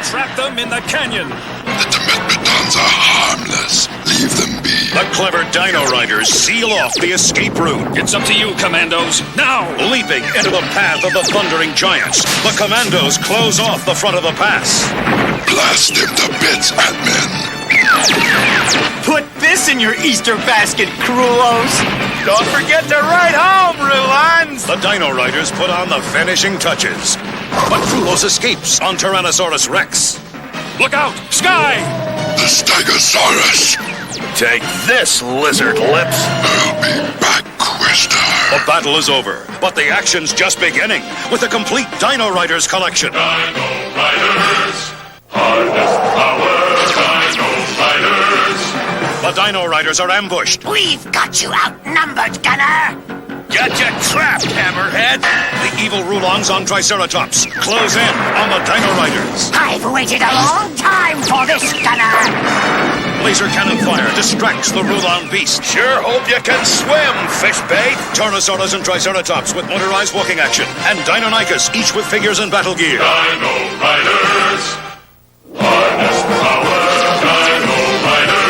trap them in the canyon. The Dimetrodons are harmless. Leave them be. The clever Dino Riders seal off the escape route. It's up to you, Commandos. Now! Leaping into the path of the thundering giants, the Commandos close off the front of the pass. Blast them to bits, Ant-Man. Put this in your Easter basket, Krulos. Don't forget to ride home, Rulons. The Dino Riders put on the finishing touches. But Krulos escapes on Tyrannosaurus Rex. Look out! Sky! The Stegosaurus. Take this, lizard lips. I'll be back, Questar. The battle is over, but the action's just beginning with the complete Dino Riders collection. Dino Riders, harness power, Dino Riders. The Dino Riders are ambushed. We've got you outnumbered, Gunner. Get you trapped, Hammerhead! The evil Rulons on Triceratops close in on the Dino Riders. I've waited a long time for this, Gunner. Laser cannon fire distracts the Rulon beast. Sure hope you can swim, fishbait! Tyrannosaurus and Triceratops with motorized walking action, and Deinonychus, each with figures and battle gear. Dino Riders, harness power, Dino Riders.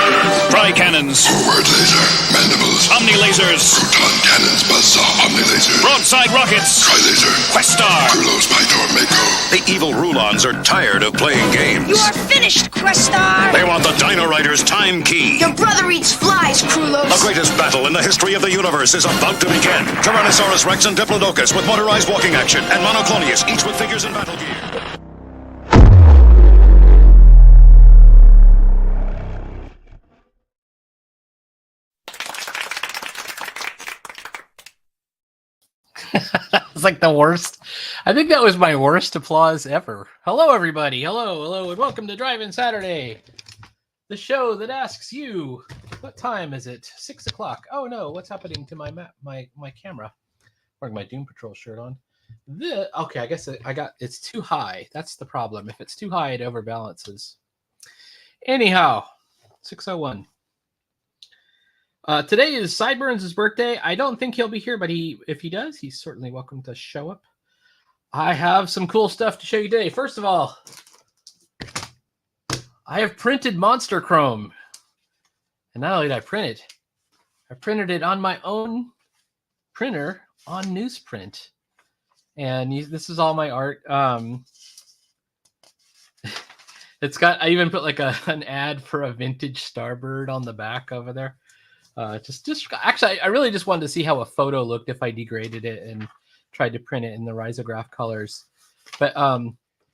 Tri-cannons, Forward laser, mandibles. Omni-lasers, Proton cannons, buzzsaw, omni-laser. broadside rockets, Tri-laser. Questar. Krulos, Pytor, Mako. The evil Rulons are tired of playing games. You are finished, Questar! They want the Dino Riders' time key. Your brother eats flies, Krulos! The greatest battle in the history of the universe is about to begin. Tyrannosaurus Rex and Diplodocus with motorized walking action, and Monoclonius, each with figures and battle gear. It's like the worst. I think that was my worst applause ever. Hello, everybody. Hello, and welcome to Drive-In Saturday, the show that asks you, what time is it? 6 o'clock. Oh no, what's happening to my my camera? Wearing my Doom Patrol shirt on. Okay, I guess it's too high. That's the problem. If it's too high, it overbalances. Anyhow, 6:01. Today is Sideburns' birthday. I don't think he'll be here, but if he does, he's certainly welcome to show up. I have some cool stuff to show you today. First of all, I have printed Monster Chrome. And not only did I print it, I printed it on my own printer on newsprint. And this is all my art. It's got, I even put like an ad for a vintage Starbird on the back over there. Actually, I really just wanted to see how a photo looked if I degraded it and tried to print it in the risograph colors. But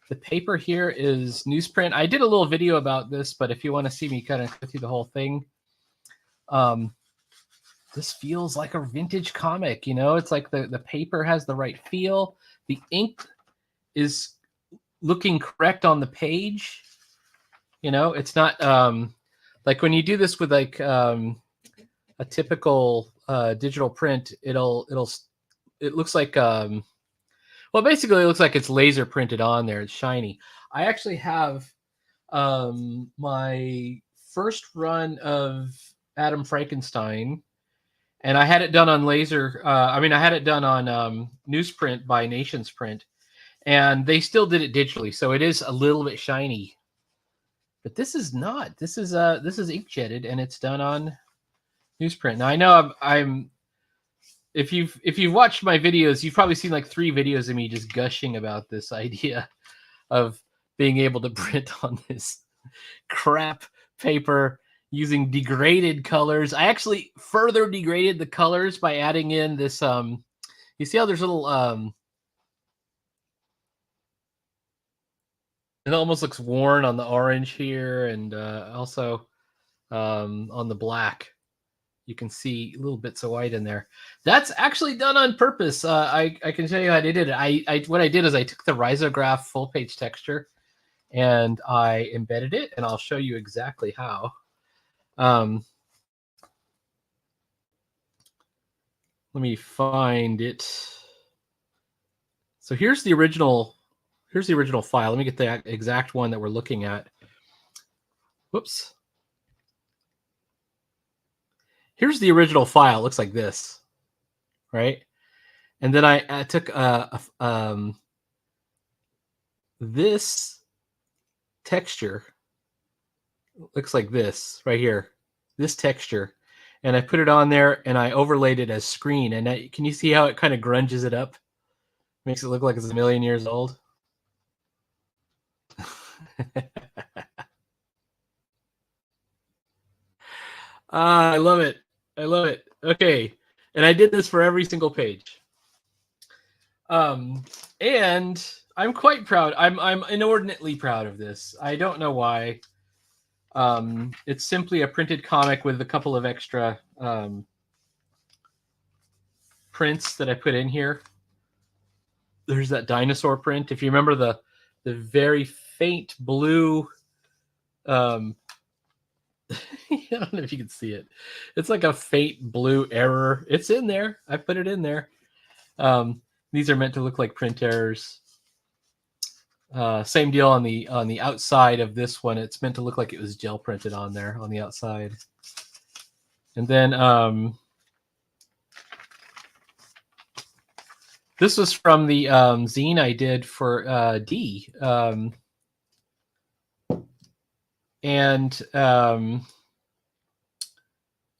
the paper here is newsprint. I did a little video about this, but if you want to see me kind of go through the whole thing, this feels like a vintage comic. You know, it's like the paper has the right feel. The ink is looking correct on the page. You know, it's not like when you do this with like a typical digital print, it looks like well, basically it looks like it's laser printed on there. It's shiny. I actually have my first run of Adam Frankenstein, and I had it done on laser. I had it done on newsprint by Nations Print, and they still did it digitally, so it is a little bit shiny. But this is not. This is inkjetted, and it's done on newsprint. Now I know I'm if you've watched my videos, you've probably seen like 3 videos of me just gushing about this idea of being able to print on this crap paper using degraded colors. I actually further degraded the colors by adding in this you see how there's little it almost looks worn on the orange here, and also on the black. You can see little bits of white in there. That's actually done on purpose. I can tell you how I did it. What I did is I took the risograph full page texture and I embedded it, and I'll show you exactly how. Let me find it. So here's the original file. Let me get the exact one that we're looking at. Whoops. Here's the original file. It looks like this, right? And then I took this texture. Looks like this right here. This texture. And I put it on there and I overlaid it as screen. And can you see how it kind of grunges it up? Makes it look like it's a million years old. I love it. I love it. Okay. And I did this for every single page. And I'm quite proud. I'm inordinately proud of this. I don't know why. It's simply a printed comic with a couple of extra prints that I put in here. There's that dinosaur print. If you remember the very faint blue, I don't know if you can see it. It's like a faint blue error. It's in there. I put it in there. These are meant to look like print errors. Same deal on the outside of this one. It's meant to look like it was gel printed on there on the outside. And then this was from the zine I did for D.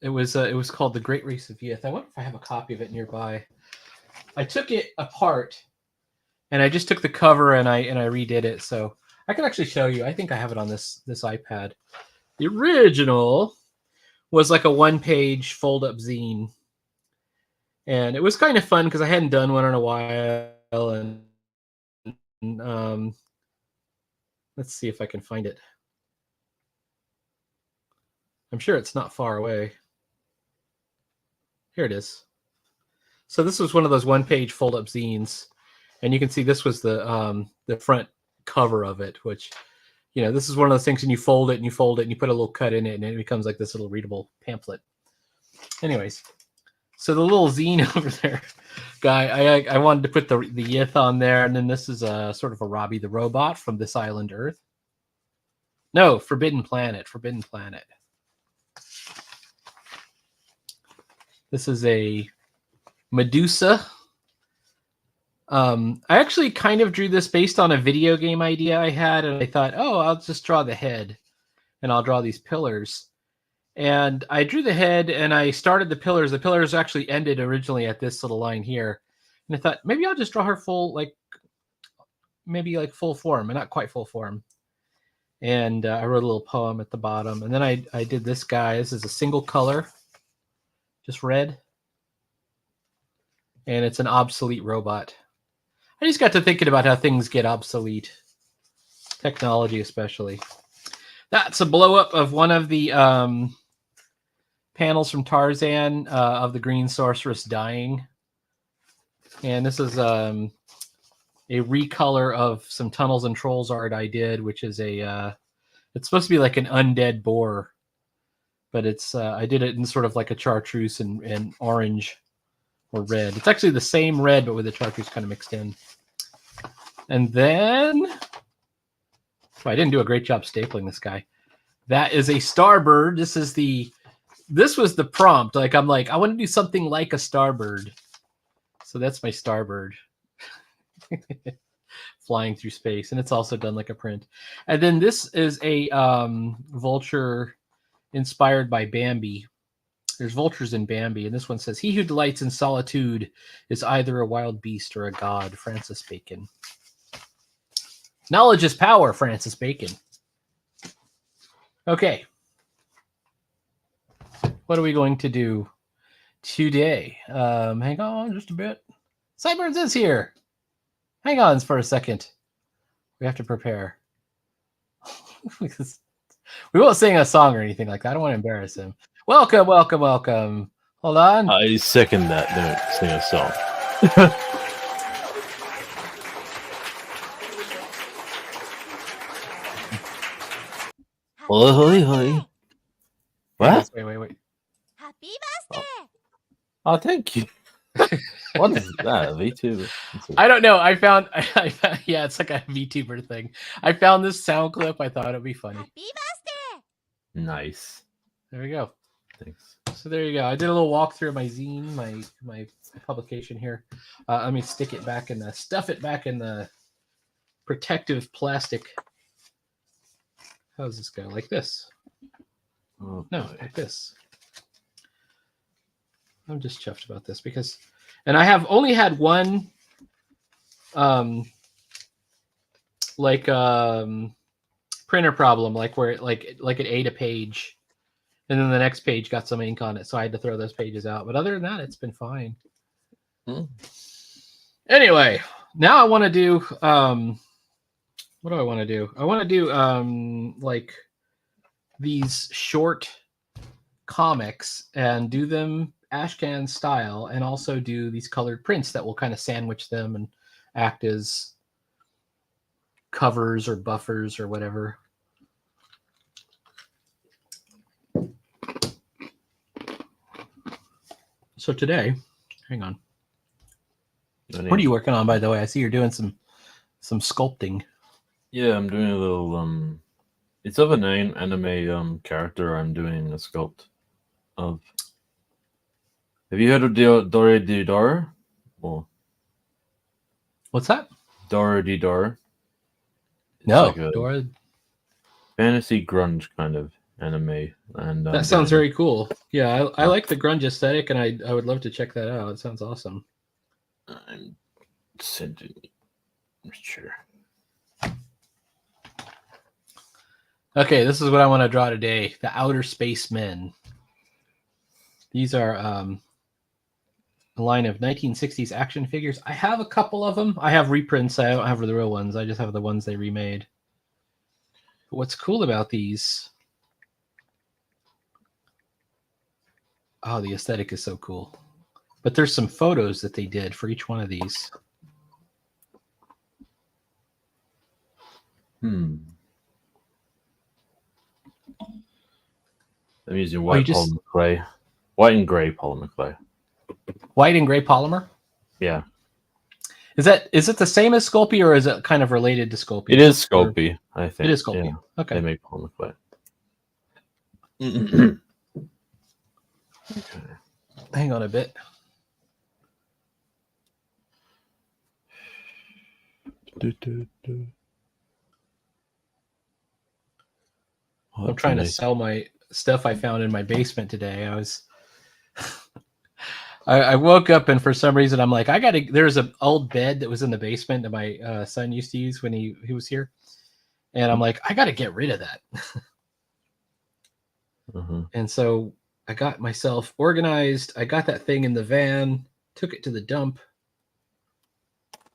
It was called The Great Race of Yith. I wonder if I have a copy of it nearby. I took it apart and I just took the cover and I redid it. So I can actually show you. I think I have it on this iPad. The original was like a 1-page fold-up zine. And it was kind of fun because I hadn't done one in a while. And let's see if I can find it. I'm sure it's not far away. Here it is. So this was one of those 1-page fold-up zines, and you can see this was the front cover of it. Which, you know, this is one of those things, and you fold it and you fold it and you put a little cut in it, and it becomes like this little readable pamphlet. Anyways, so the little zine over there, guy, I wanted to put the Yith on there, and then this is a sort of a Robbie the Robot from This Island Earth. No, Forbidden Planet. Forbidden Planet. This is a Medusa. I actually kind of drew this based on a video game idea I had, and I thought, oh, I'll just draw the head, and I'll draw these pillars. And I drew the head, and I started the pillars. The pillars actually ended originally at this little line here, and I thought maybe I'll just draw her full, maybe full form, and not quite full form. And I wrote a little poem at the bottom, and then I did this guy. This is a single color. Just red. And it's an obsolete robot. I just got to thinking about how things get obsolete. Technology especially. That's a blow up of one of the panels from Tarzan of the Green Sorceress dying. And this is a recolor of some Tunnels and Trolls art I did, which is it's supposed to be like an undead boar. But it's I did it in sort of like a chartreuse and orange or red. It's actually the same red, but with the chartreuse kind of mixed in. And then I didn't do a great job stapling this guy. That is a starbird. This was the prompt. I'm like, I want to do something like a starbird. So that's my starbird. Flying through space. And it's also done like a print. And then this is a vulture inspired by Bambi. There's vultures in Bambi, and this one says, "He who delights in solitude is either a wild beast or a god." Francis Bacon. Knowledge is power, Francis Bacon. Okay. What are we going to do today? Hang on just a bit. Sideburns is here. Hang on for a second. We have to prepare. We won't sing a song or anything like that. I don't want to embarrass him. Welcome, welcome, welcome. Hold on. I second that. Don't sing a song. Hoi. What? Wait. Happy birthday! Oh, thank you. What is that? A VTuber? I don't know. I found yeah, it's like a VTuber thing. I found this sound clip. I thought it'd be funny. Happy birthday! Nice. There we go. Thanks. So there you go. I did a little walkthrough of my zine, my publication here. Let me stuff it back in the protective plastic. How does this go? Like this? Oh, No, boy. like this. I'm just chuffed about this because, and I have only had one, printer problem, like where it ate a page, and then the next page got some ink on it, so I had to throw those pages out. But other than that, it's been fine. Hmm. Anyway, now I want to do what do I want to do? I want to do like these short comics and do them Ashcan style, and also do these colored prints that will kind of sandwich them and act as covers or buffers or whatever. So today, hang on. What are you working on, by the way? I see you're doing some sculpting. Yeah, I'm doing a little it's of an anime character I'm doing a sculpt of. Have you heard of Dora di Dora? Or What's that? Dora di Dora? No, like a Dora. Fantasy grunge kind of anime, and That sounds very cool. Yeah, I like the grunge aesthetic, and I would love to check that out. It sounds awesome. I'm sending. Sure. Okay, this is what I want to draw today. The Outer Space Men. These are a line of 1960s action figures. I have a couple of them. I have reprints. I don't have the real ones. I just have the ones they remade. But what's cool about these... Oh, the aesthetic is so cool. But there's some photos that they did for each one of these. I'm using you white just- polymer clay. White and gray polymer clay. White and gray polymer? Yeah. Is it the same as Sculpey, or is it kind of related to Sculpey? It is Sculpey, I think. It is Sculpey. Yeah, Okay. they make polymer clay. Hang on a bit. I'm trying to sell my stuff I found in my basement today. I woke up, and for some reason I'm like, there's an old bed that was in the basement that my son used to use when he was here. And I'm like, I got to get rid of that. And so I got myself organized. I got that thing in the van, took it to the dump.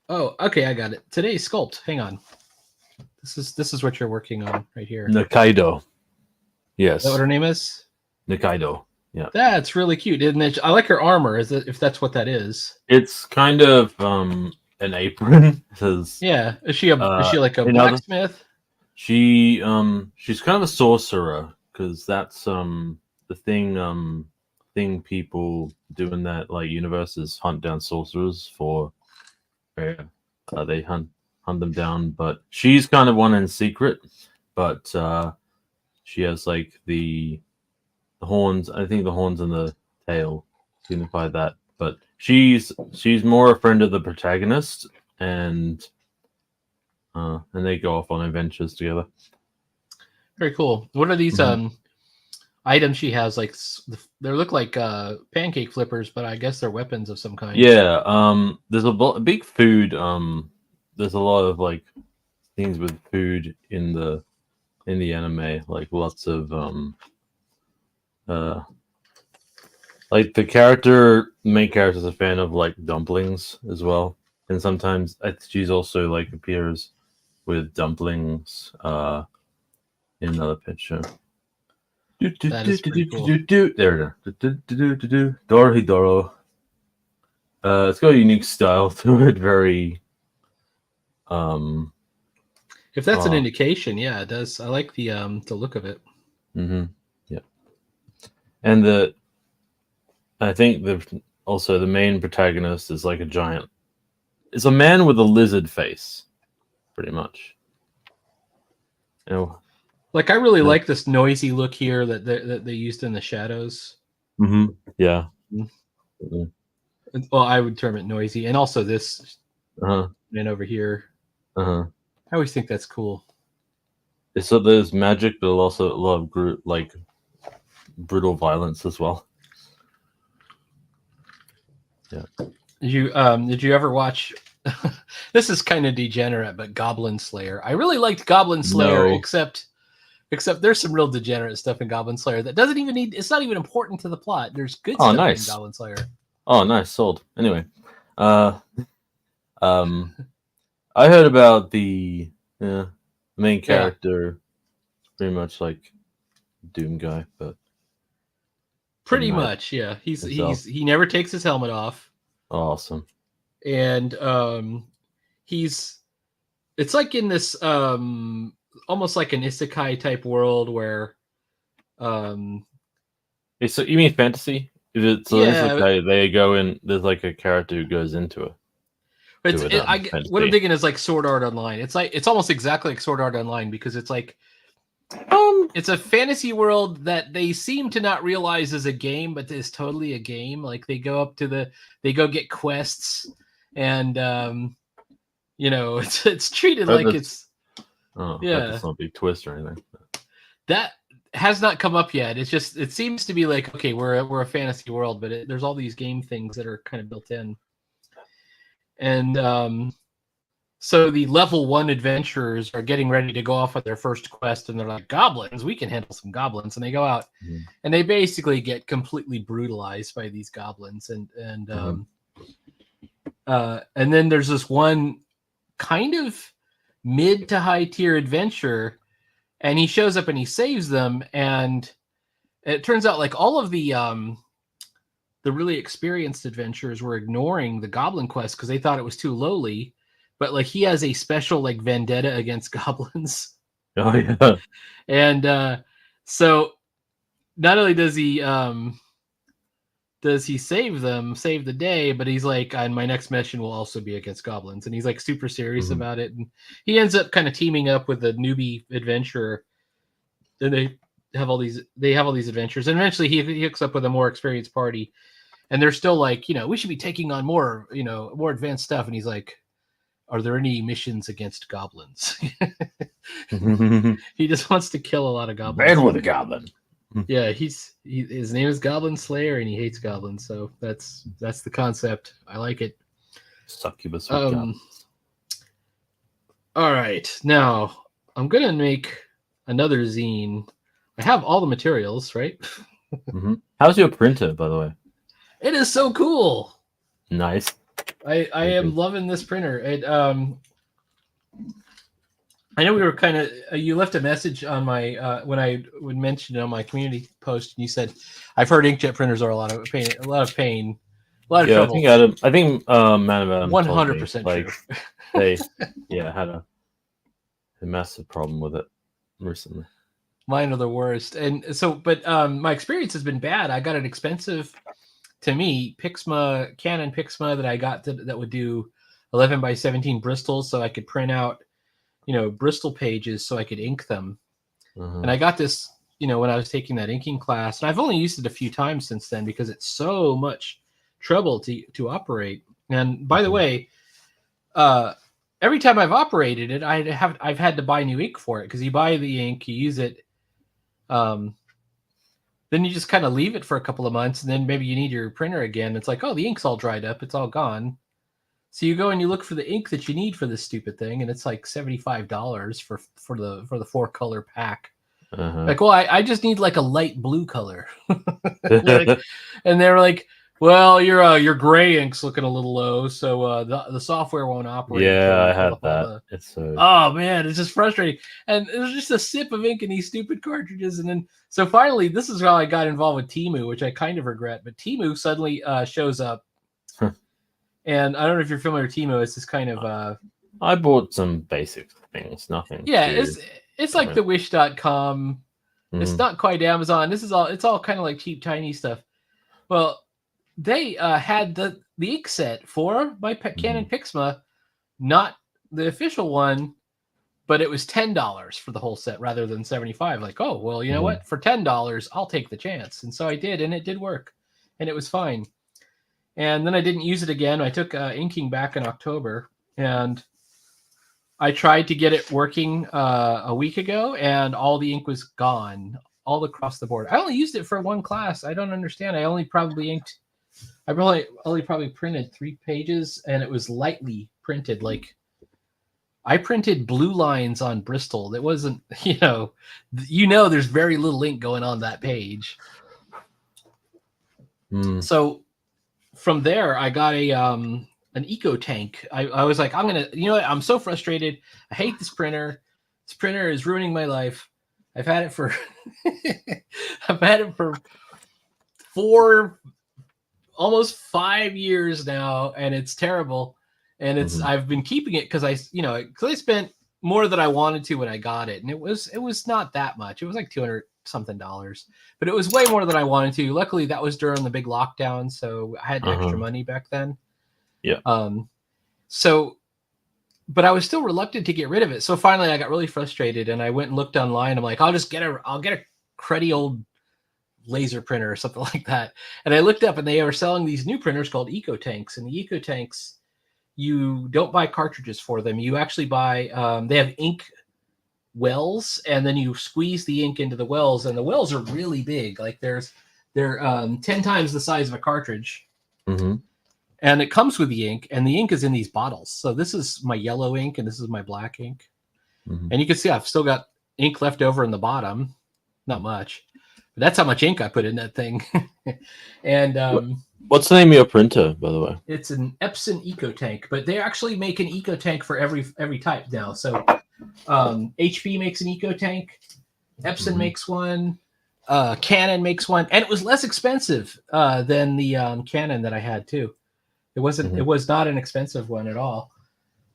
Oh, okay, I got it. Today's sculpt. Hang on. This is what you're working on right here. Nikaido. Yes. Is that what her name is? Nikaido. Yeah. That's really cute, isn't it? I like her armor, if that's what that is. It's kind of an apron. Says Yeah. Is she like a blacksmith? she's kind of a sorcerer, because that's the thing people do in that like universe is hunt down sorcerers for they hunt them down, but she's kind of one in secret, but she has like the horns. I think the horns and the tail signify that, but she's more a friend of the protagonist, and they go off on adventures together. Very cool. What are these items she has? Like, they look like pancake flippers, but I guess they're weapons of some kind. Yeah. There's a big food. There's a lot of like things with food in the anime. Like lots of like the main character is a fan of like dumplings as well, and sometimes she's also like appears with dumplings in another picture. That is pretty cool. There it is. Dorohedoro. It's got a unique style to it. Very. If that's an indication, yeah, it does. I like the look of it. Yeah. And I think the main protagonist is like a giant. It's a man with a lizard face, pretty much. You know. Like, I really like this noisy look here that they used in the shadows. Yeah. Well, I would term it noisy, and also this man over here. I always think that's cool. So there's magic, but also a lot of like brutal violence as well. Yeah. Did you ever watch? This is kind of degenerate, but Goblin Slayer. I really liked Goblin Slayer, No. except there's some real degenerate stuff in Goblin Slayer that doesn't even need. It's not even important to the plot. There's good Oh, stuff nice. in Goblin Slayer. Oh, nice, sold. Anyway, I heard about the main character, pretty much like Doom guy, but Pretty Right. much, yeah. Himself. He never takes his helmet off, awesome. and it's like in this almost like an isekai type world where So you mean fantasy? If it's so Yeah, it's like they go in. There's like a character who goes into it. It's, Do it, what I'm fantasy. thinking is like Sword Art Online. It's almost exactly like Sword Art Online because it's like it's a fantasy world that they seem to not realize is a game, but is totally a game. Like they go get quests, and it's treated like it's That's not a big twist or anything. that has not come up yet. It's just it seems to be like okay, we're a fantasy world, but there's all these game things that are kind of built in. And so the level 1 adventurers are getting ready to go off on their first quest, and they're like, goblins, we can handle some goblins. And they go out and they basically get completely brutalized by these goblins. And then there's this one kind of mid to high tier adventurer, and he shows up and he saves them. And it turns out like all of the really experienced adventurers were ignoring the goblin quest because they thought it was too lowly, but like he has a special like vendetta against goblins. Oh yeah. And so not only does he save the day, but he's like, and my next mission will also be against goblins, and he's like super serious about it. And he ends up kind of teaming up with a newbie adventurer, and they have all these adventures, and eventually he hooks up with a more experienced party. And they're still like, we should be taking on more, more advanced stuff. And he's like, are there any missions against goblins? He just wants to kill a lot of goblins. Bad with a goblin. Yeah, his name is Goblin Slayer, and he hates goblins. So that's the concept. I like it. Succubus with goblins. All right, now I'm gonna make another zine. I have all the materials, right? How's your printer, by the way? It is so cool. Nice. I am loving this printer. It I know we were kind of you left a message on my when I would mention it on my community post, and you said I've heard inkjet printers are a lot of pain, a lot of trouble. I think Man of Adam 100% like true. they had a massive problem with it recently. Mine are the worst, and so but my experience has been bad. I got an expensive, to me, Canon Pixma that I got that would do 11 by 17 Bristols, so I could print out, Bristol pages so I could ink them. And I got this, when I was taking that inking class, and I've only used it a few times since then because it's so much trouble to operate. And by the way, every time I've operated it, I've had to buy new ink for it because you buy the ink, you use it. Then you just kind of leave it for a couple of months, and then maybe you need your printer again. It's like, oh, the ink's all dried up. It's all gone. So you go and you look for the ink that you need for this stupid thing, and it's like $75 for the 4-color pack. Like, well, I just need like a light blue color. And they're like, well, your gray ink's looking a little low, so the software won't operate. Yeah, I have that. It's so. Oh man, it's just frustrating. And there's just a sip of ink in these stupid cartridges, and then so finally, this is how I got involved with Temu, which I kind of regret. But Temu suddenly shows up, and I don't know if you're familiar with Temu. It's this kind of. I bought some basic things, nothing. Yeah, it's like the Wish.com. It's not quite Amazon. It's all kind of like cheap Chinese stuff. Well, they had the ink set for my Canon Pixma, not the official one, but it was $10 for the whole set rather than $75. Like, oh well, you know what? For $10, I'll take the chance, and so I did, and it did work, and it was fine. And then I didn't use it again. I took inking back in October, and I tried to get it working a week ago, and all the ink was gone, all across the board. I only used it for one class. I don't understand. I only probably printed 3 pages, and it was lightly printed. Like I printed blue lines on Bristol. That wasn't, there's very little ink going on that page. So from there, I got an Eco Tank. I was like, I'm so frustrated. I hate this printer. This printer is ruining my life. I've had it for almost 5 years now, and it's terrible. And I've been keeping it because I spent more than I wanted to when I got it, and it was not that much. It was like $200 something, but it was way more than I wanted to. Luckily, that was during the big lockdown, so I had extra money back then. Yeah. But I was still reluctant to get rid of it. So finally, I got really frustrated, and I went and looked online. I'm like, I'll get a cruddy old laser printer or something like that. And I looked up, and they were selling these new printers called Eco Tanks. And the Eco Tanks, you don't buy cartridges for them. You actually buy. They have ink wells, and then you squeeze the ink into the wells, and the wells are really big. Like they're 10 times the size of a cartridge. And it comes with the ink, and the ink is in these bottles. So this is my yellow ink, and this is my black ink. And you can see I've still got ink left over in the bottom. Not much. But that's how much ink I put in that thing. And what's the name of your printer, by the way? it's an Epson Eco Tank, but they actually make an Eco Tank for every type now. So HP makes an Eco Tank. Epson makes one. Canon makes one. And it was less expensive than the Canon that I had, too. It wasn't. It was not an expensive one at all.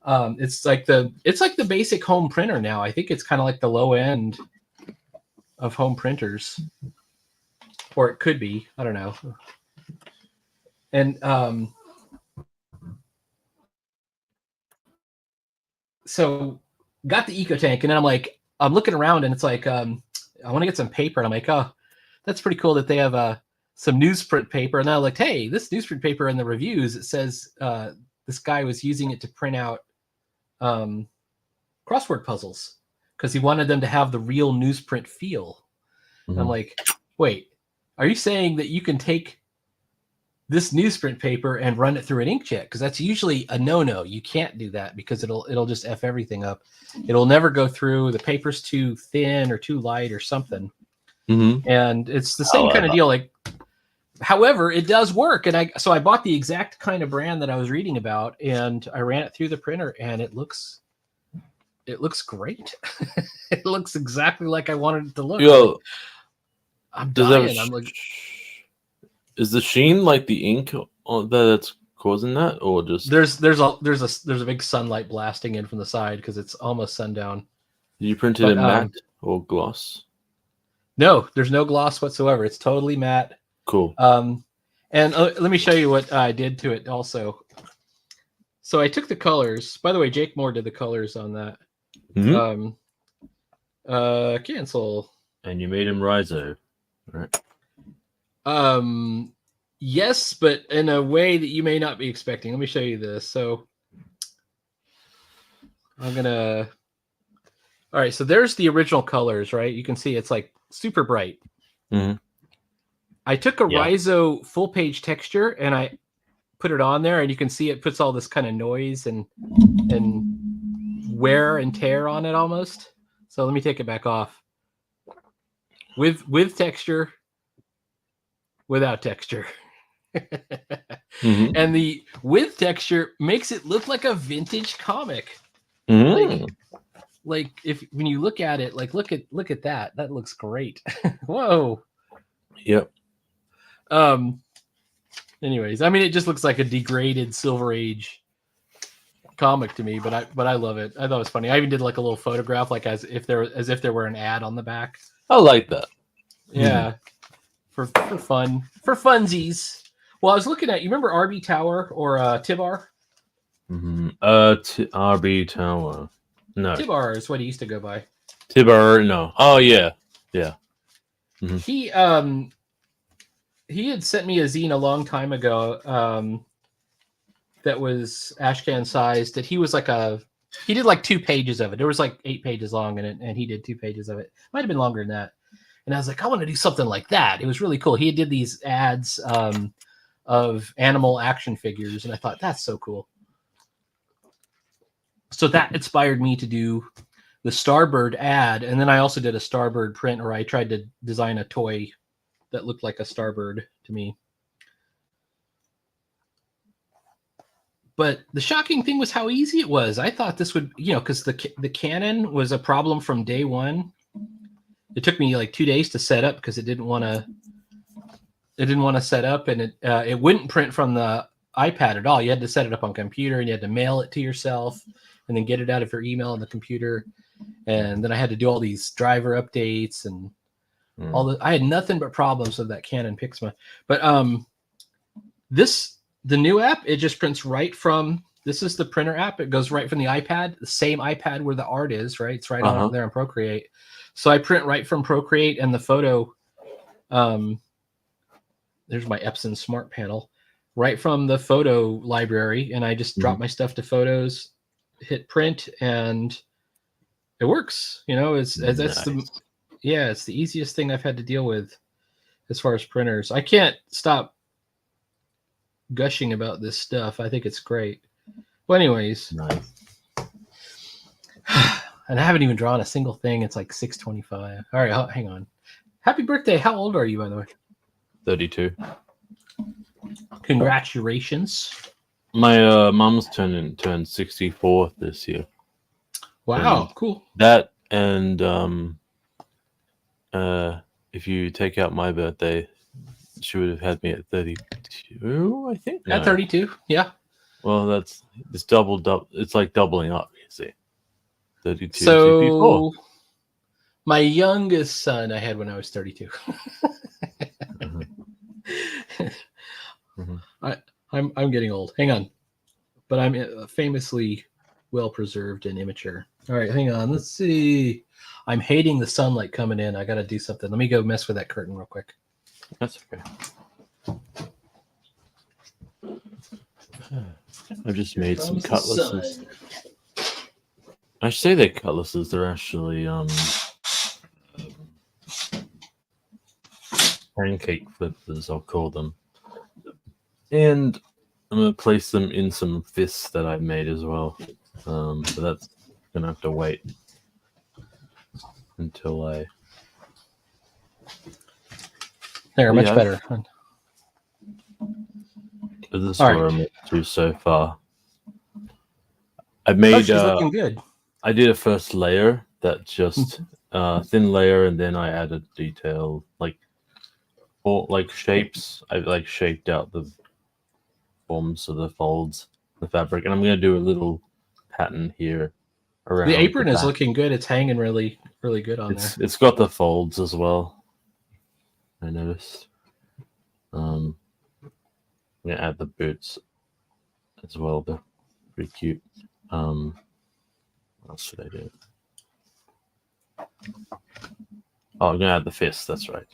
It's like the basic home printer now. I think it's kind of like the low end of home printers, or it could be. I don't know. And so got the Eco Tank, and then I'm looking around, and it's like I want to get some paper, and I'm like, oh, that's pretty cool that they have some newsprint paper. And I was like, hey, this newsprint paper in the reviews, it says this guy was using it to print out crossword puzzles because he wanted them to have the real newsprint feel. And I'm like, wait, are you saying that you can take this newsprint paper and run it through an inkjet? Because that's usually a no-no. You can't do that because it'll just F everything up. It'll never go through. The paper's too thin or too light or something. And it's the same kind of deal. Like, however, it does work. And so I bought the exact kind of brand that I was reading about, and I ran it through the printer, and it looks great. It looks exactly like I wanted it to look. I'm dying. I'm like, is the sheen like the ink that's causing that, or just there's a big sunlight blasting in from the side because it's almost sundown. Did you print it in matte or gloss? No, there's no gloss whatsoever. It's totally matte. Cool. And let me show you what I did to it also. So I took the colors. By the way, Jake Moore did the colors on that. Cancel. And you made him Rizo, right? Yes, but in a way that you may not be expecting. Let me show you this. So I'm gonna. All right, so there's the original colors, right? You can see it's like super bright. I took a Rizo full page texture and I put it on there, and you can see it puts all this kind of noise and wear and tear on it almost. So let me take it back off. With texture, without texture. And the with texture makes it look like a vintage comic. Like when you look at it, like look at that. That looks great. Whoa. Yep. Anyways, I mean, it just looks like a degraded Silver Age comic to me, but I love it. I thought it was funny. I even did like a little photograph, like as if there were an ad on the back. I like that. Yeah, for fun, for funsies. Well, I was looking at, you remember RB Tower or Tibar? RB Tower. No. Tibar is what he used to go by. Tibar, no. Oh yeah, yeah. He had sent me a zine a long time ago that was Ashcan sized. That he was like a He did like 2 pages of it. There was like 8 pages long in it, and he did 2 pages of it. Might have been longer than that. And I was like, I want to do something like that. It was really cool. He did these ads of animal action figures, and I thought that's so cool. So that inspired me to do the Starbird ad, and then I also did a Starbird print, or I tried to design a toy that looked like a Starbird to me. But the shocking thing was how easy it was. I thought this would, because the cannon was a problem from day one. It took me like 2 days to set up because it didn't want to set up, and it wouldn't print from the iPad at all. You had to set it up on computer, and you had to mail it to yourself, and then get it out of your email on the computer. And then I had to do all these driver updates and I had nothing but problems with that Canon Pixma. But the new app, it just prints right from, this is the printer app. It goes right from the iPad, the same iPad where the art is, right? It's right on there on Procreate. So I print right from Procreate, and the photo, there's my Epson Smart Panel, right from the photo library. And I just drop my stuff to Photos, hit print, and it works. It's the easiest thing I've had to deal with as far as printers. I can't stop gushing about this stuff. I think it's great. Well, anyways, Nice. and I haven't even drawn a single thing. It's like 6:25. All right, hang on. Happy birthday! How old are you, by the way? 32. Congratulations! My mom's turned 64 this year. Wow, cool. That and if you take out my birthday, she would have had me at 32, I think. At 32, yeah. Well, it's double. It's like doubling up. You see, 32. So 64. my youngest son I had when I was 32. I'm getting old. Hang on, but I'm famously well preserved and immature. All right, hang on. Let's see. I'm hating the sunlight coming in. I got to do something. Let me go mess with that curtain real quick. That's okay. I've just made some cutlasses. I say they're cutlasses. They're actually pancake flippers, I'll call them. And I'm gonna place them in some fists that I've made as well. So that's gonna have to wait until I. There, much better. This is All where right. I'm up to so far. I made. She's looking good. I did a first layer that just thin layer, and then I added detail like shapes. I shaped out the forms of the folds, the fabric, and I'm gonna do a little pattern here around. The apron is back. looking good. It's hanging really, really good on there. It's got the folds as well. I noticed. I'm gonna add the boots as well. They're pretty cute. What else should I do? Oh, I'm gonna add the fist. That's right.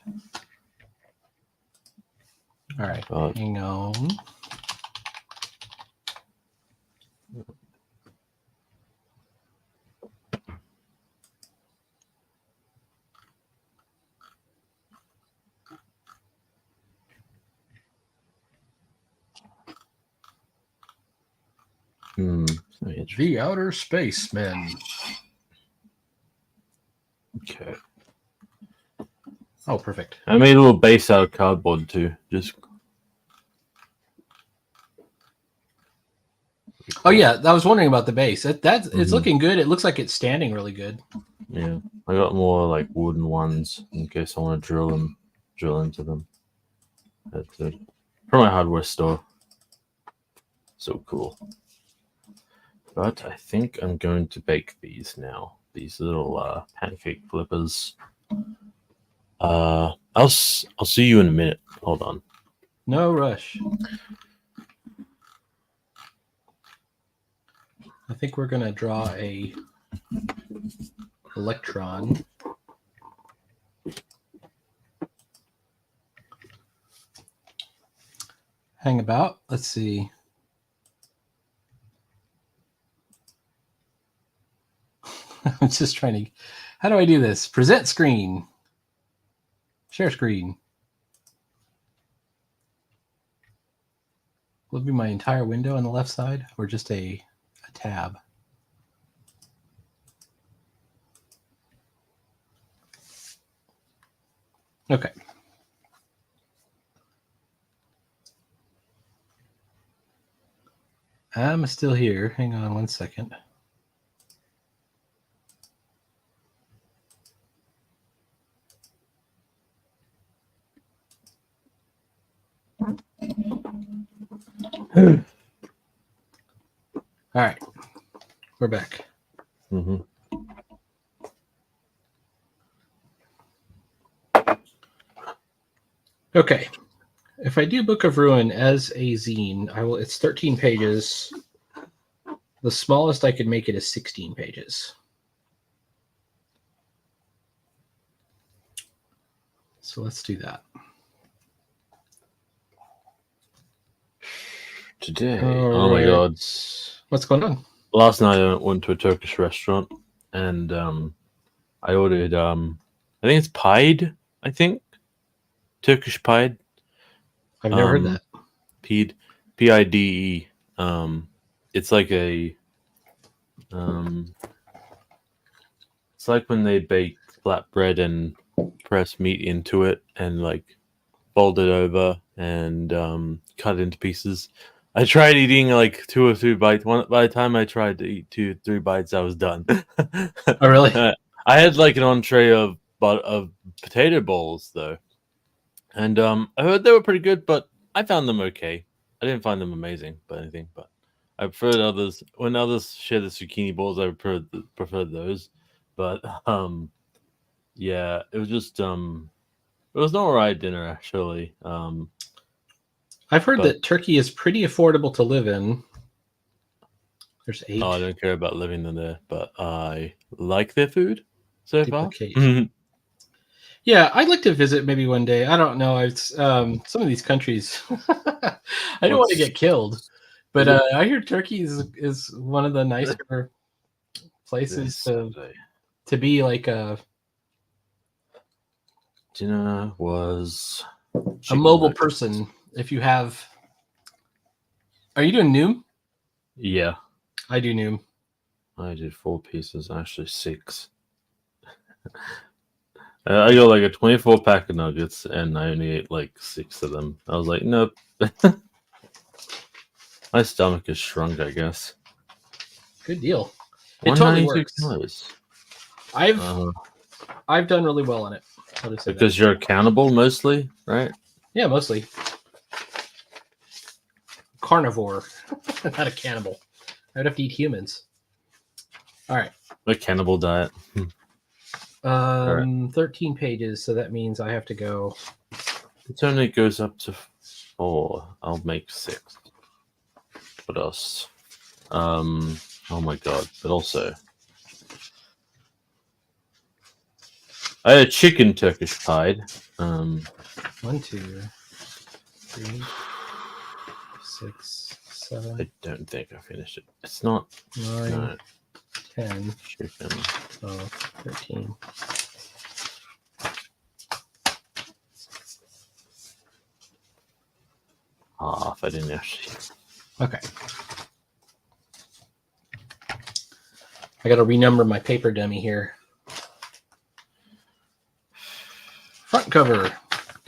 All right, Oh. hang on. The Outer Spacemen. Okay. Oh, perfect. I made a little base out of cardboard too. Just. Oh yeah, I was wondering about the base. It's looking good. It looks like it's standing really good. Yeah, I got more like wooden ones in case I want to drill into them. That's it. From my hardware store. So cool. But I think I'm going to bake these now. These little pancake flippers. I'll see you in a minute. Hold on. No rush. I think we're gonna draw a electron. Hang about. Let's see. I'm just trying to. How do I do this? Present screen. Share screen. Will it be my entire window on the left side or just a tab? Okay. I'm still here. Hang on one second. All right. We're back. Mm-hmm. Okay. If I do Book of Ruin as a zine, I will. It's 13 pages. The smallest I could make it is 16 pages. So let's do that. Today. All Oh my right. god. What's going on? Last night I went to a Turkish restaurant and I ordered I think it's pied, I think. Turkish pied. I've never heard that. Pide. Pide. It's like a it's like when they bake flatbread and press meat into it and like fold it over and cut it into pieces. I tried eating like 2 or 3 bites. By the time I tried to eat 2 or 3 bites, I was done. Oh, really? I had like an entree of potato bowls though, and I heard they were pretty good, but I found them okay. I didn't find them amazing, but anything. But I preferred others. When others share the zucchini balls, I preferred those. But yeah, it was just it was an alright dinner actually. I've heard that Turkey is pretty affordable to live in. There's 8. I don't care about living in there, but I like their food so far. Duplicate. Yeah, I'd like to visit maybe one day. I don't know. It's some of these countries. I don't want to get killed, but I hear Turkey is one of the nicer places to be. Like dinner was a mobile person. If you have, are you doing Noom? Yeah, I do Noom. I did 4 pieces, actually 6. I got like a 24 pack of nuggets, and I only ate like 6 of them. I was like, nope. My stomach is shrunk, I guess. Good deal. It totally works. $196. I've done really well on it. I'll just say Because that. you're accountable mostly, right? Yeah, mostly. Carnivore, not a cannibal. I'd have to eat humans. All right. A cannibal diet. 13 pages, so that means I have to go. It only goes up to 4. I'll make 6. What else? Oh my god! But also, I had a chicken Turkish pied. 1, 2, 3, 6, 7. I don't think I finished it. It's not 9, no, 10, chicken. 12, 13. Half. I didn't actually. Okay. I got to renumber my paper dummy here. Front cover.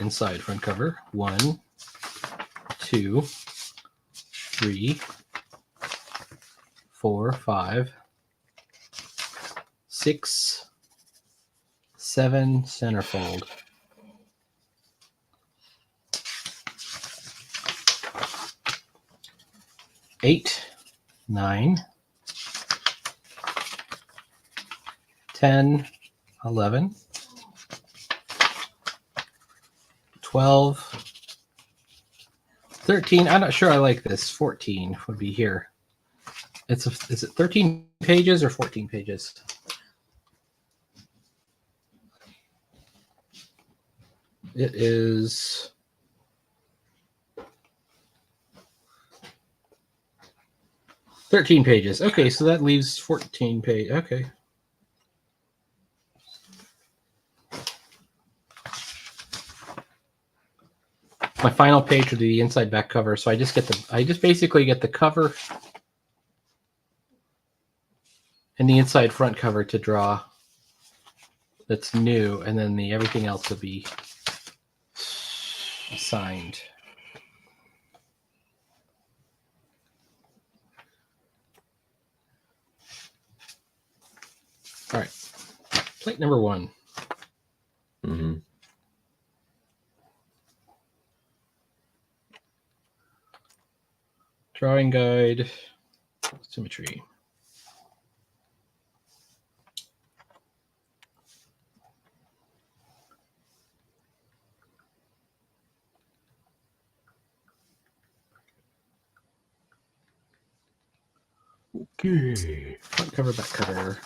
Inside front cover. 1, 2, 3, 4, 5, 6, 7 centerfold. 8, 9, 10, 11, 12, 13. I'm not sure I like this. 14 would be here. Is it 13 pages or 14 pages? It is 13 pages. Okay, so that leaves 14 pages. Okay. My final page would be the inside back cover. So I just basically get the cover and the inside front cover to draw. That's new, and then everything else will be signed. All right, plate number 1. Mm-hmm. Drawing guide, symmetry. Okay. Front cover, back cover.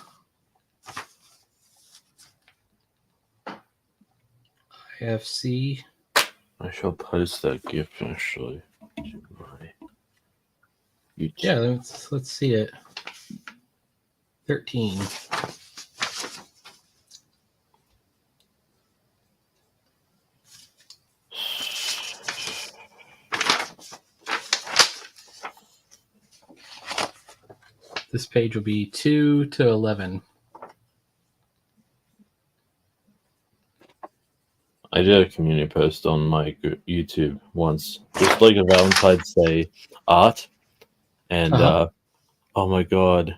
IFC. I shall post that GIF actually to my YouTube. Yeah, let's see it. 13. This page will be 2 to 11. I did a community post on my YouTube once, just like a Valentine's Day art, and oh my god,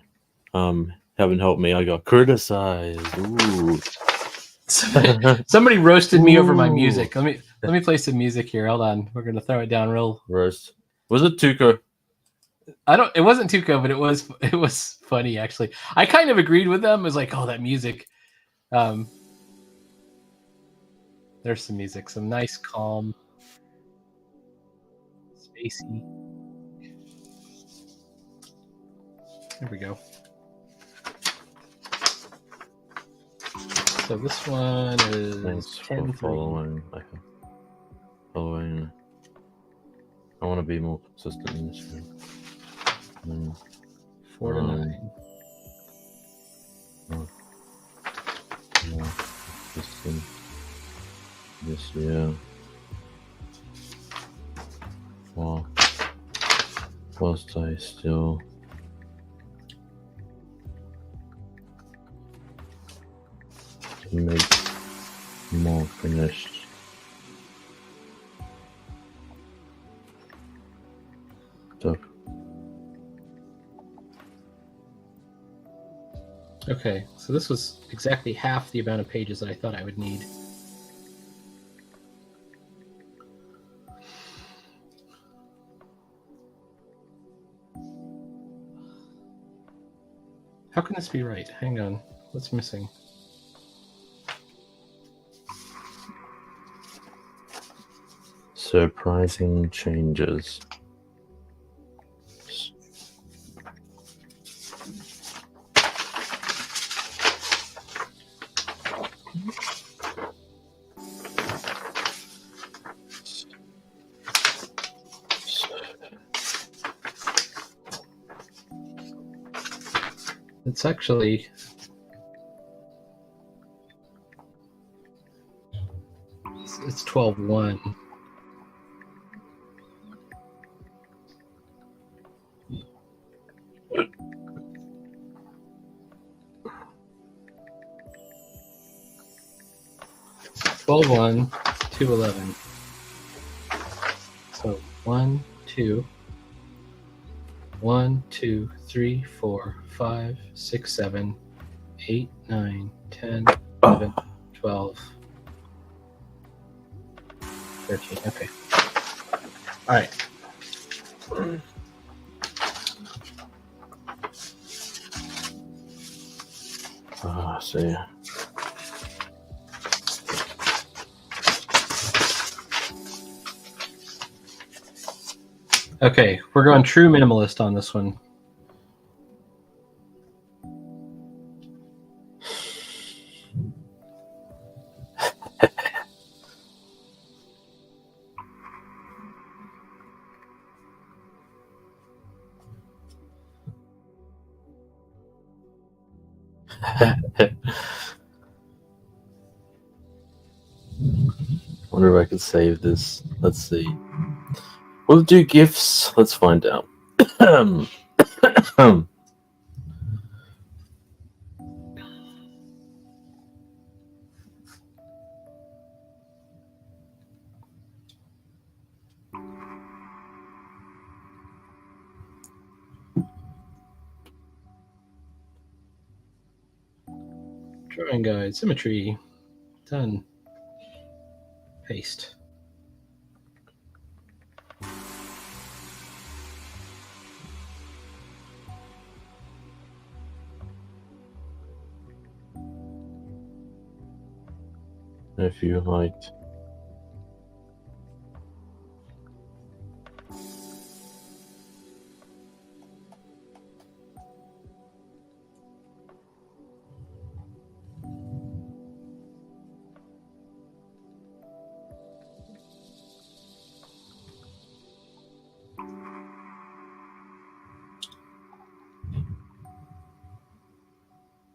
heaven help me, I got criticized. Ooh. Somebody roasted me over my Ooh. music. Let me play some music here. Hold on, we're gonna throw it down real. Roast. Was it Tuco? It wasn't Tuco, but it was funny actually. I kind of agreed with them. It was like, oh, that music. There's some music, some nice, calm, spacey. There we go. So this one is Thanks for 10 following. Following. I want to be more consistent in this one. 4 to 9. More consistent this year. Whilst I still make more finished. Stuff. Okay, so this was exactly half the amount of pages that I thought I would need. How can this be right? Hang on. What's missing? Surprising changes. It's actually it's 12:1. (12:1) 2:11. So 1, 2, 1, 2, 3, 4, 5, 6, 7, 8, 9, 10, 11, 12, 13. Okay. All right. See. Okay, we're going true minimalist on this one. Wonder wonder if I could save this. Let's see. We'll do gifts. Let's find out. Drawing guide, symmetry, done. Paste. If you liked.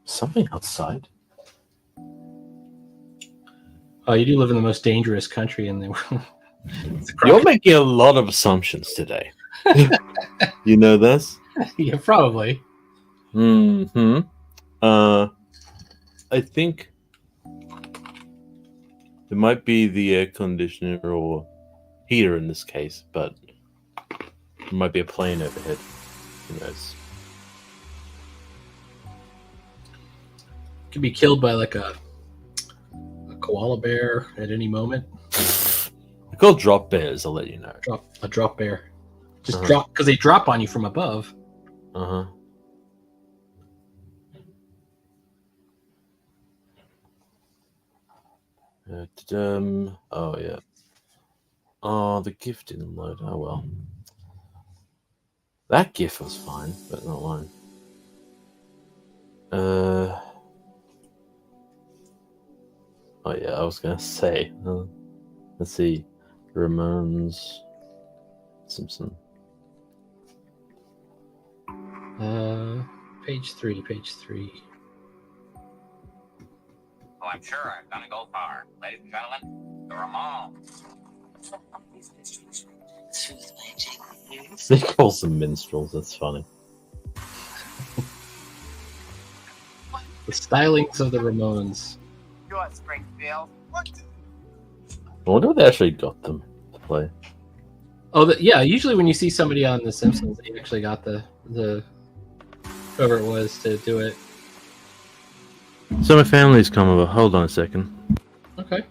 Something outside. Oh, you do live in the most dangerous country in the world. You're making a lot of assumptions today. You know this? Yeah, probably. Hmm. I think it might be the air conditioner or heater in this case, but it might be a plane overhead. Who knows? Could be killed by like a koala bear at any moment. They're called drop bears. I'll let you know. A drop bear. Just drop because they drop on you from above. Uh-huh. Oh yeah. Oh, the GIF didn't load. Oh well. That GIF was fine, but not mine. Oh yeah, I was gonna say. Let's see. Ramones. Simpson. Page 3. Oh, I'm sure I'm gonna go far. Ladies and gentlemen, the Ramones. They call them minstrels. That's funny. The stylings of the Ramones. You want Springfield? What? I wonder if they actually got them to play. Oh, yeah. Usually, when you see somebody on The Simpsons, they actually got the whoever it was to do it. So my family's come over. Hold on a second. Okay.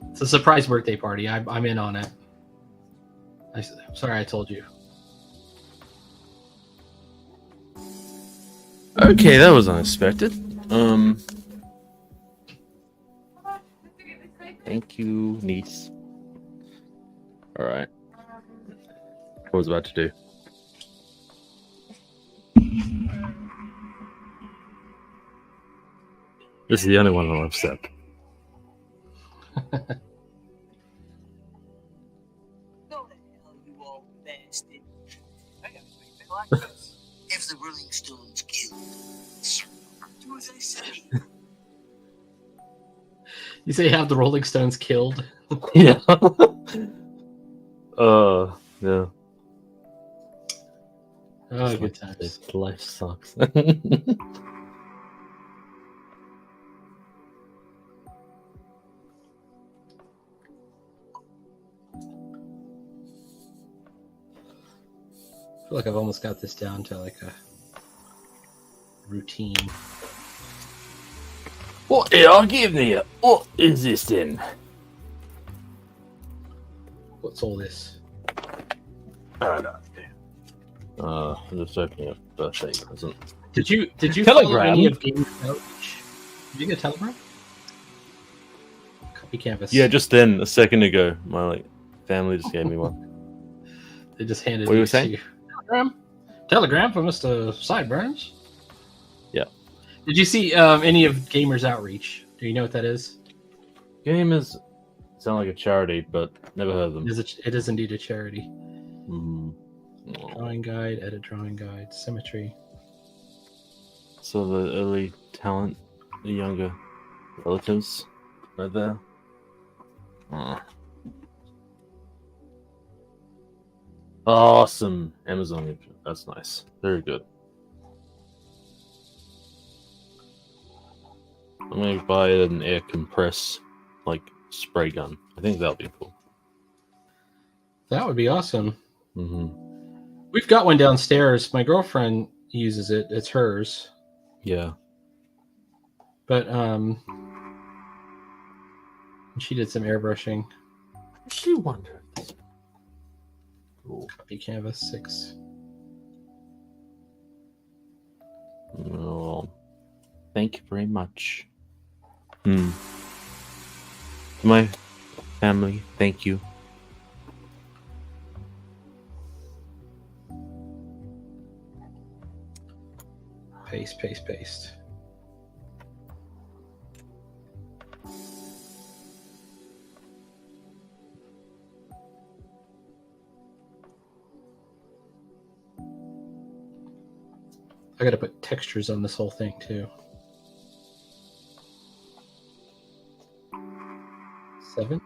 It's a surprise birthday party. I'm in on it. I'm sorry I told you. Okay, that was unexpected. Thank you, niece. All right. What was I about to do? This is the only one I'm upset. If the Rolling Stones killed, do as I say. You say have the Rolling Stones killed? Yeah. Yeah. Oh, good times. Life sucks. I feel like I've almost got this down to like a routine. What did I give you? What is this then? What's all this? I don't know. I'm just opening up a birthday present. Did you Telegram? follow any of Games Outreach? Did you get a telegram? Copy canvas. Yeah, just then, a second ago, my family just gave me one. They just handed What were you it saying? to you. Telegram from Mr. Sideburns. Yeah. Did you see any of Gamers Outreach? Do you know what that is? Gamers sound like a charity, but never heard of them. It is indeed a charity. Mm. Drawing guide, edit drawing guide, symmetry. So the early talent, the younger relatives, right there. Awesome. Amazon. That's nice. Very good. I'm going to buy an air compress, like, spray gun. I think that'll be cool. That would be awesome. Mm-hmm. We've got one downstairs. My girlfriend uses it. It's hers. Yeah. But she did some airbrushing. She wondered. Cool. Copy canvas 6. Well, thank you very much. To my family, thank you. Paste, paste, paste. I gotta put textures on this whole thing too. 7.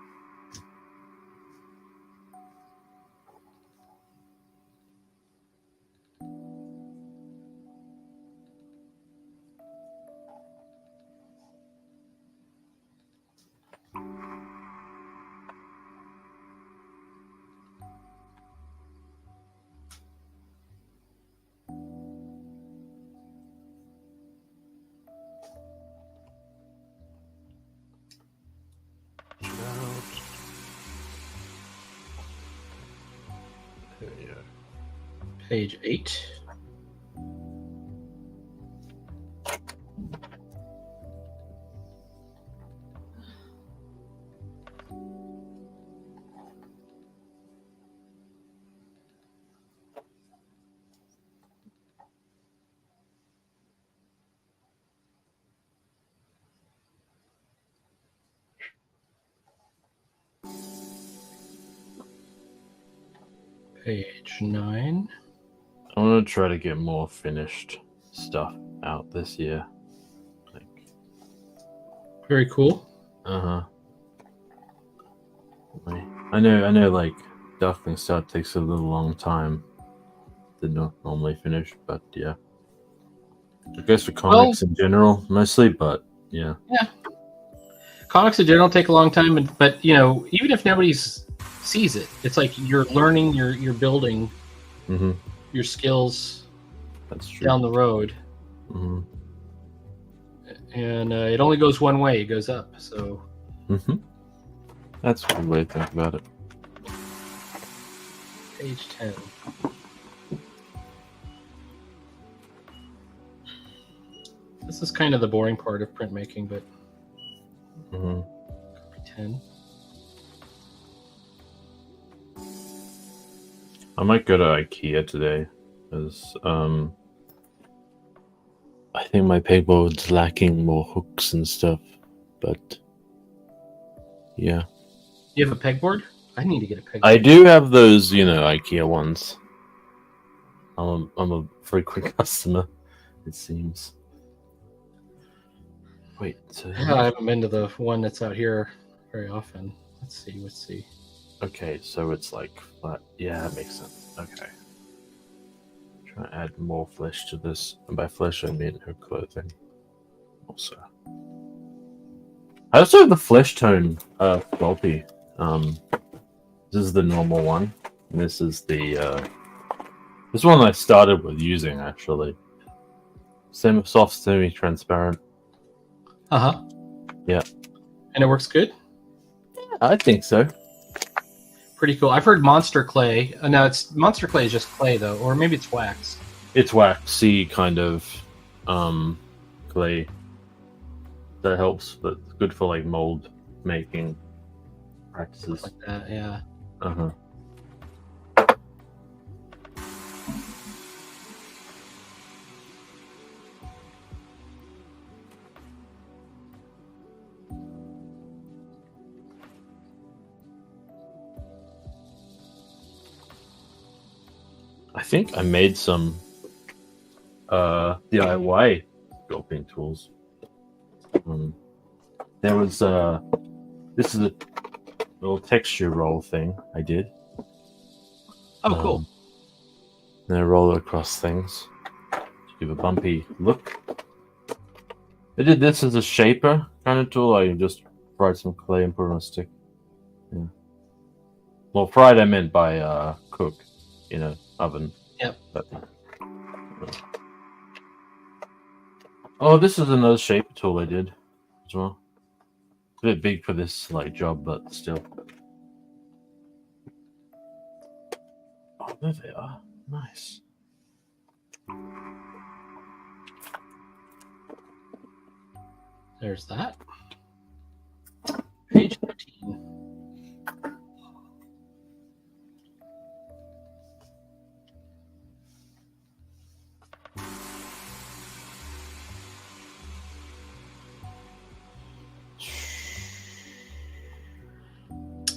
Page 8. Page 9. I want to try to get more finished stuff out this year. Like, Very cool. I know. Like, Darkwing Star takes a little long time to not normally finish, but yeah. I guess for comics in general, mostly, but yeah. Yeah. Comics in general take a long time, but you know, even if nobody sees it, it's like you're learning, you're building your skills. That's true. Down the road. And it only goes one way; it goes up. So. That's a good way to think about it. Page 10. This is kind of the boring part of printmaking, but copy 10. I might go to IKEA today, because I think my pegboard's lacking more hooks and stuff, but yeah. You have a pegboard? I need to get a pegboard. I do have those, IKEA ones. I'm a frequent customer, it seems. Wait, so... Yeah, I haven't been to the one that's out here very often. Let's see. Okay, so it's like flat. Yeah, that makes sense. Okay. Try to add more flesh to this. And by flesh, I mean her clothing. Also. I also have the flesh tone floppy. This is the normal one. And this is the this one I started with using actually. Soft, semi-transparent. Yeah. And it works good? I think so. Pretty cool. I've heard Monster Clay. No, Monster Clay is just clay though, or maybe it's wax. It's waxy kind of clay. That helps, but it's good for like mold making practices. Like that, yeah. I think I made some DIY sculpting tools. There was this is little texture roll thing I did. Oh, cool. Then I roll it across things to give a bumpy look. I did this as a shaper kind of tool. I just fried some clay and put it on a stick. Yeah. Well, fried I meant by cook in an oven. Yep. But, oh, this is another shaper tool I did as well. A bit big for this like job, but still. Oh, there they are. Nice. There's that. Page 13.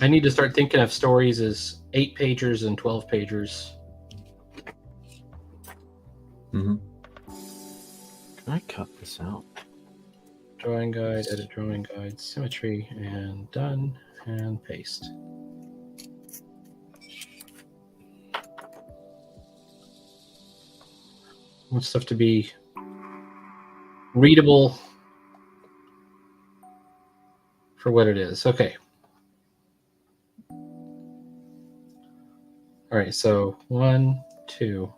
I need to start thinking of stories as 8-pagers and 12-pagers. Mm-hmm. Can I cut this out? Drawing guide, edit drawing guide, symmetry, and done, and paste. I want stuff to be readable for what it is. Okay. All right, so 1, 2,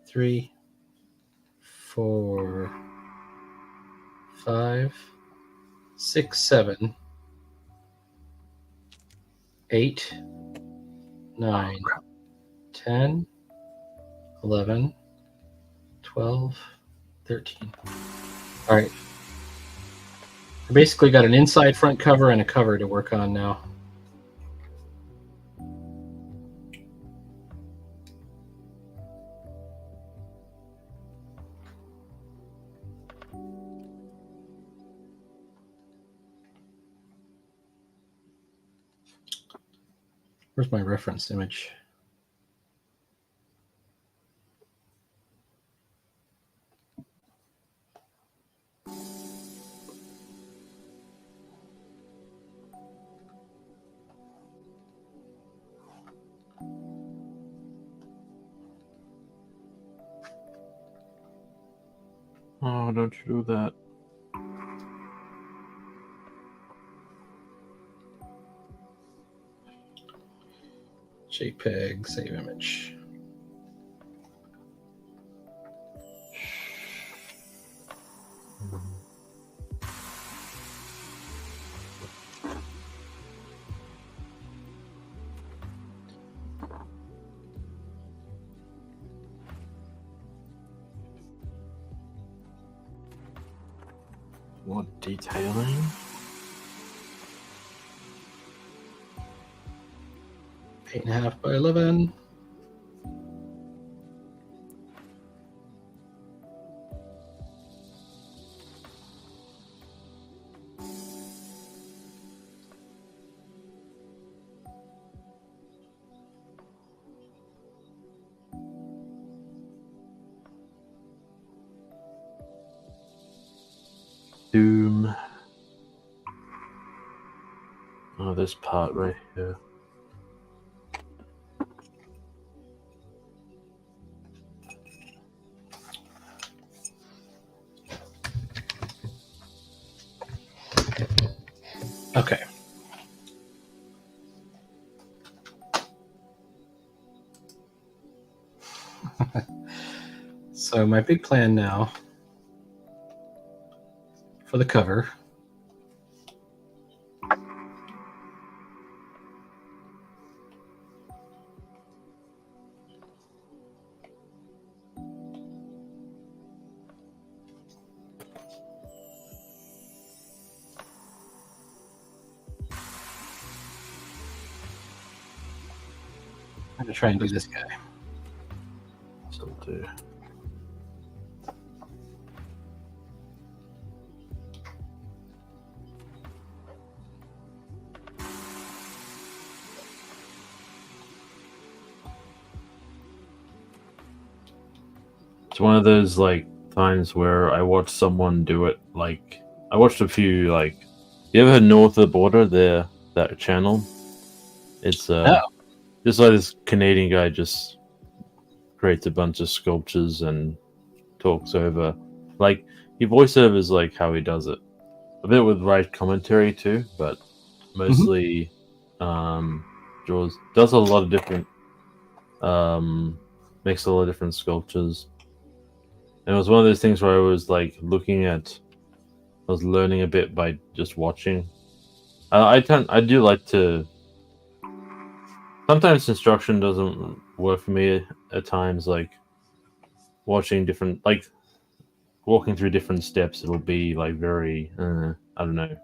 3, 4, 5, 6, 7, 8, 9, 10, 11, 12, 13. All right. I basically got an inside front cover and a cover to work on now. Where's my reference image? Oh, don't you do that. JPEG, save image. What detailing? Eight and a half by 11. Doom. Oh, this part right here. Okay. So my big plan now for the cover . I'm gonna try and do this guy. Still do. It's one of those like times where I watched someone do it. Like I watched a few. Like you ever heard North of the Border? They're that channel. It's Oh. just like this Canadian guy just creates a bunch of sculptures and talks over, like he voiceovers like how he does it, a bit with right commentary too, but mostly does a lot of different makes a lot of different sculptures. And it was one of those things where I was like I was learning a bit by just watching. I do like to. Sometimes instruction doesn't work for me at times. Like watching different, like walking through different steps, it'll be like very, I don't know,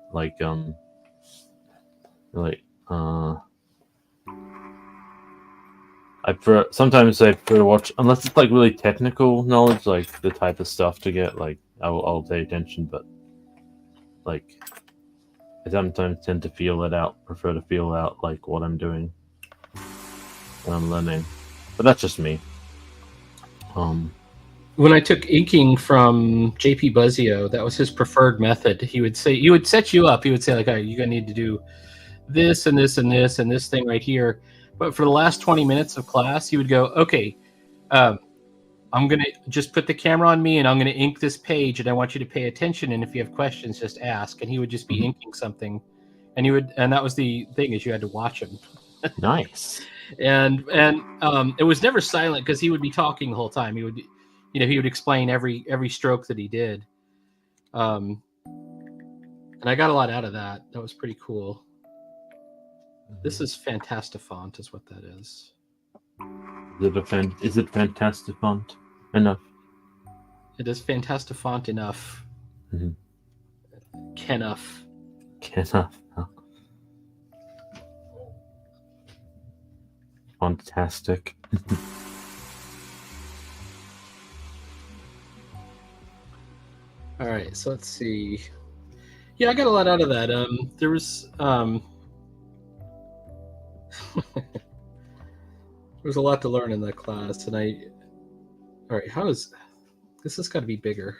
sometimes I prefer to watch, unless it's like really technical knowledge, like the type of stuff to get, like I'll pay attention, but like I sometimes tend to prefer to feel out like what I'm doing when I'm learning, but that's just me. When I took inking from JP Buzzio, that was his preferred method. He would set you up. He would say like, "Oh, you're gonna need to do this and this and this and this thing right here." But for the last 20 minutes of class, he would go, "Okay, I'm gonna just put the camera on me, and I'm gonna ink this page, and I want you to pay attention. And if you have questions, just ask." And he would just be inking something, and that was the thing, is you had to watch him. Nice. And it was never silent because he would be talking the whole time. He would explain every stroke that he did. And I got a lot out of that. That was pretty cool. This is Fantastifont, is what that is. Is it Fantastifont enough? It is Fantastifont enough. Kenuff. Huh. Fantastic. All right, so let's see. Yeah, I got a lot out of that. There was there was a lot to learn in that class, and all right, this has got to be bigger.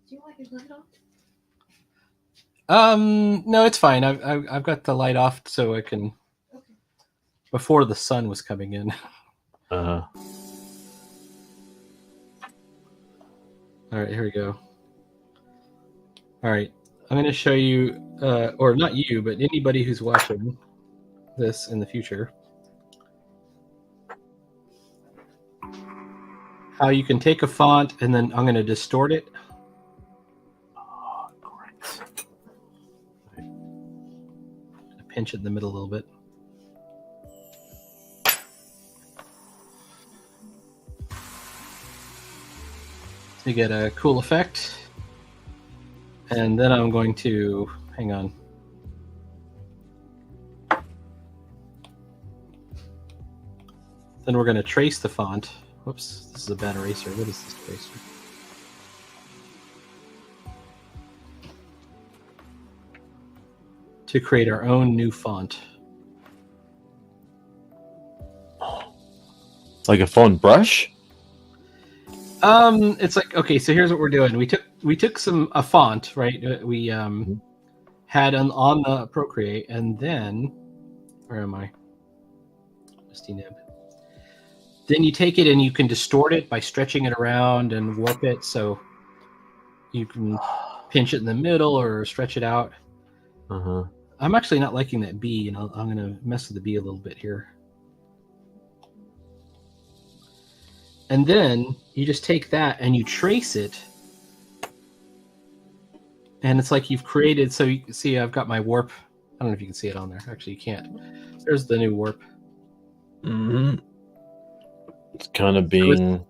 Do you want your light off? No, it's fine. I've got the light off so I can. Okay. Before the sun was coming in. Uh-huh. All right, here we go. All right, I'm going to show you, or not you, but anybody who's watching this in the future, how you can take a font and then I'm going to distort it. Oh, great. Pinch it in the middle a little bit. To get a cool effect. And then I'm going to, hang on. Then we're going to trace the font. Whoops, this is a bad eraser. What is this eraser? To create our own new font. Like a font brush? It's like, okay, so here's what we're doing. We took a font, right? We had on the Procreate, and then where am I? Misty Nib. Then you take it and you can distort it by stretching it around and warp it, so you can pinch it in the middle or stretch it out. Uh-huh. I'm actually not liking that B, and I'm going to mess with the B a little bit here. And then you just take that and you trace it. And it's like you've created, so you can see I've got my warp. I don't know if you can see it on there. Actually, you can't. There's the new warp. Mm-hmm. It's kind of being...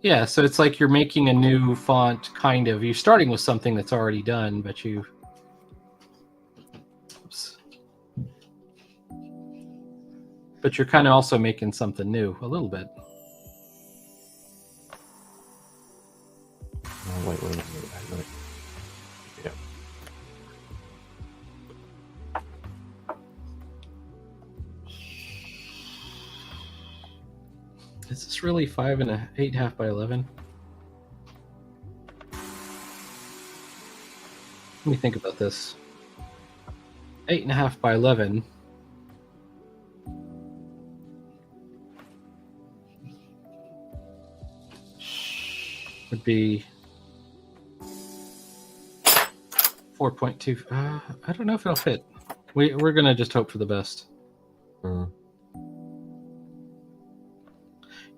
Yeah, so it's like you're making a new font, kind of. You're starting with something that's already done, but you... Oops. But you're kind of also making something new, a little bit. Oh, wait. Yeah. Is this really 5 8.5 by 11? Let me think about this. 8.5 by 11. Would be 4.2. I don't know if it'll fit. We're gonna just hope for the best.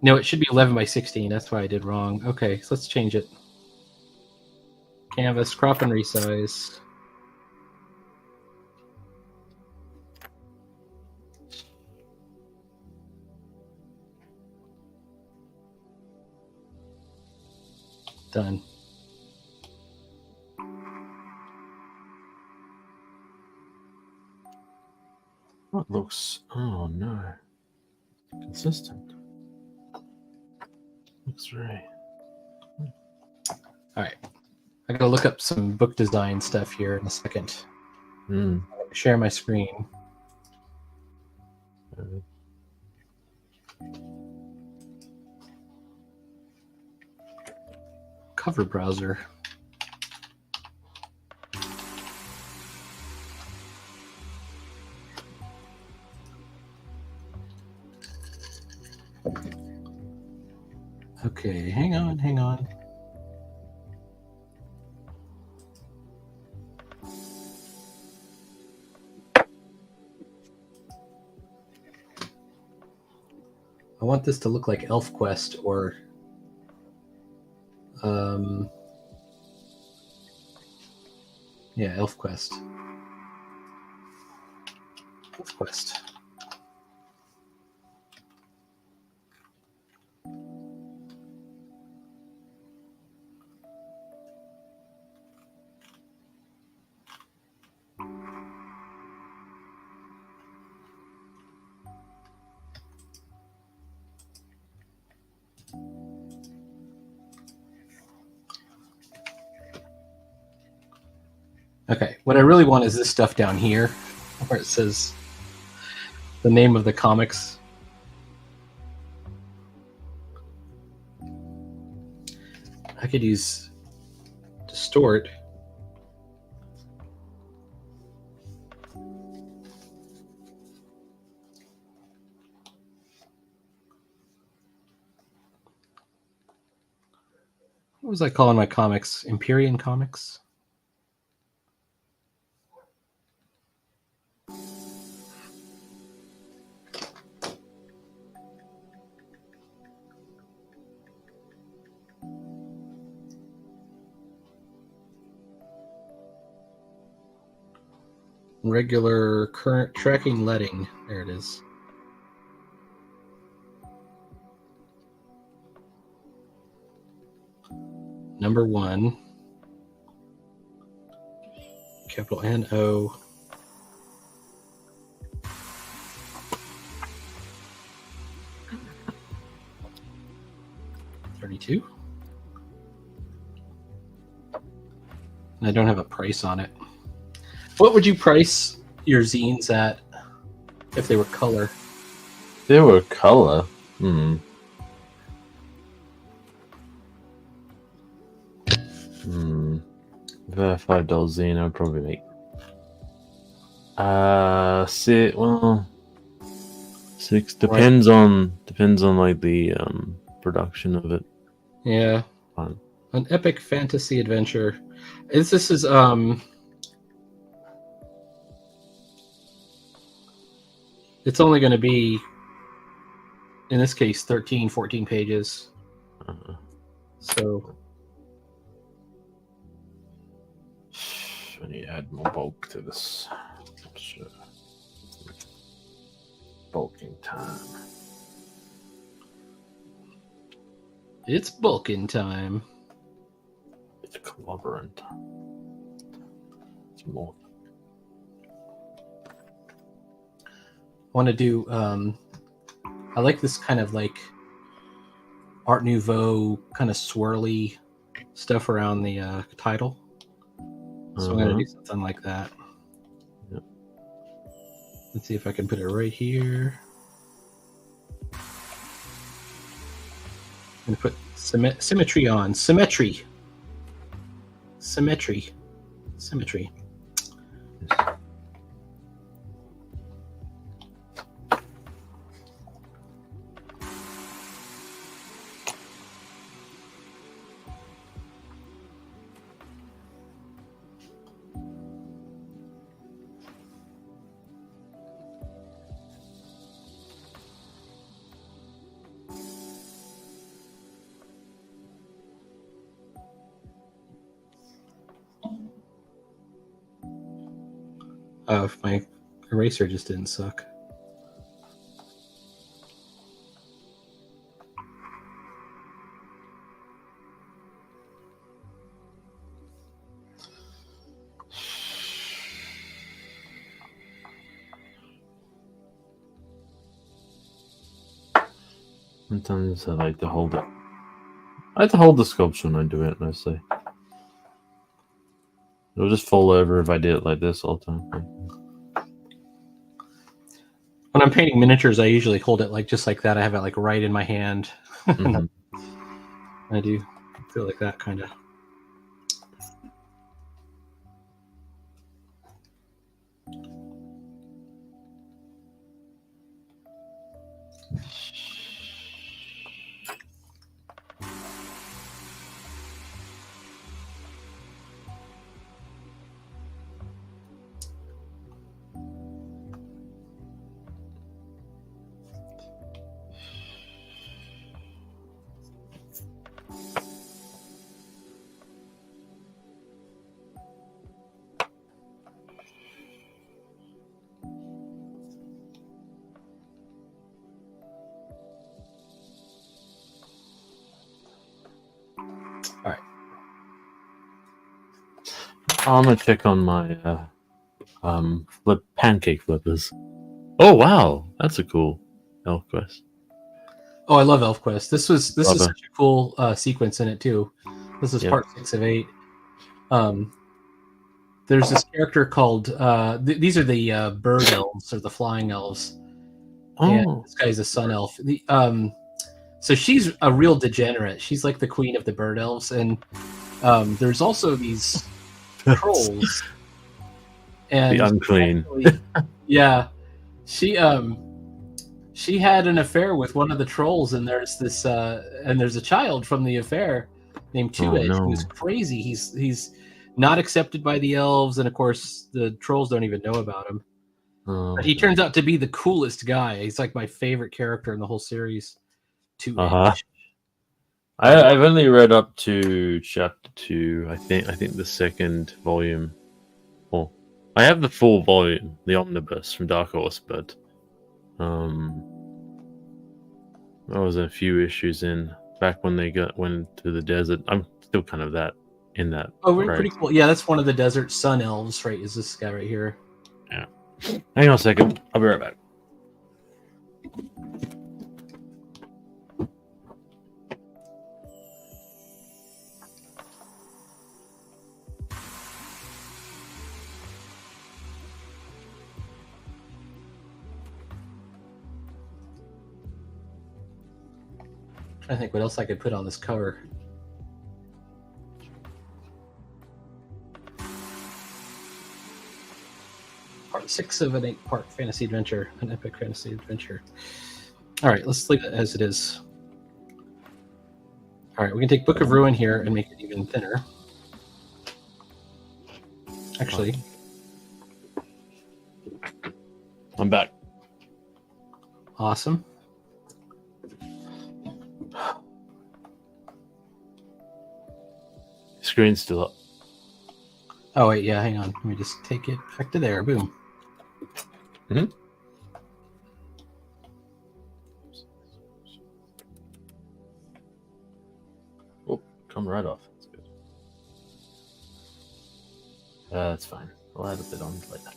No, it should be 11 by 16. That's why I did wrong. Okay, so let's change it. Canvas, crop and resize. Done. What looks? Oh no, consistent. Looks right. All right. I gotta look up some book design stuff here in a second. Share my screen. Cover browser. Okay, hang on. I want this to look like ElfQuest or yeah, ElfQuest. ElfQuest. Okay, what I really want is this stuff down here, where it says the name of the comics. I could use distort. What was I calling my comics? Empyrean Comics? Regular current tracking letting. There it is. Number 1. Capital N-O. $32. And I don't have a price on it. What would you price your zines at if they were color? They were color. If I had $5 zine, I'd probably make. Six depends on like the production of it. Yeah, Fun. An epic fantasy adventure. This is It's only going to be, in this case, 13, 14 pages. So I need to add more bulk to this. Sure. Bulking time. it's bulking time. It's clobbering. It's more. I want to do I like this kind of like Art Nouveau kind of swirly stuff around the title, so I'm going to do something like that. Yep. Let's see if I can put it right here. I'm going to put symmetry on. Symmetry. If my eraser just didn't suck. Sometimes I like to hold it. I like to hold the sculpture when I do it, mostly. It'll just fall over if I did it like this all the time. When I'm painting miniatures, I usually hold it like just like that. I have it like right in my hand. Mhm. I do feel like that kind of. I'm gonna check on my pancake flippers. Oh wow, that's a cool elf quest. Oh, I love ElfQuest. This is Love it. such a cool sequence in it too. This is Yep. part 6 of 8. There's this character called these are the bird elves or the flying elves. And Oh, this guy's a sun elf. So she's a real degenerate. She's like the queen of the bird elves, and there's also these trolls. And the unclean. actually, yeah, she had an affair with one of the trolls, and there's a child from the affair named Two-Edge no. who's crazy. He's not accepted by the elves, and of course the trolls don't even know about him. Oh, But he turns out to be the coolest guy. He's like my favorite character in the whole series. Two-Edge. Uh-huh. I've only read up to chapter 2. I think the second volume. Well, I have the full volume, the omnibus from Dark Horse, but I was a few issues in back when they went to the desert. I'm still kind of in that. Oh, right. pretty cool. Yeah, that's one of the desert sun elves, right? Is this guy right here? Hang on a second. I'll be right back. I think what else I could put on this cover. Part 6 of an 8-part fantasy adventure, an epic fantasy adventure. All right, let's leave it as it is. All right, we can take Book of Ruin here and make it even thinner. Actually, I'm back. awesome. Screen's still up. Oh wait, yeah, hang on. Let me just take it back to there. Boom. Mhm. Oh, come right off. That's good. That's fine. I'll add a bit on later.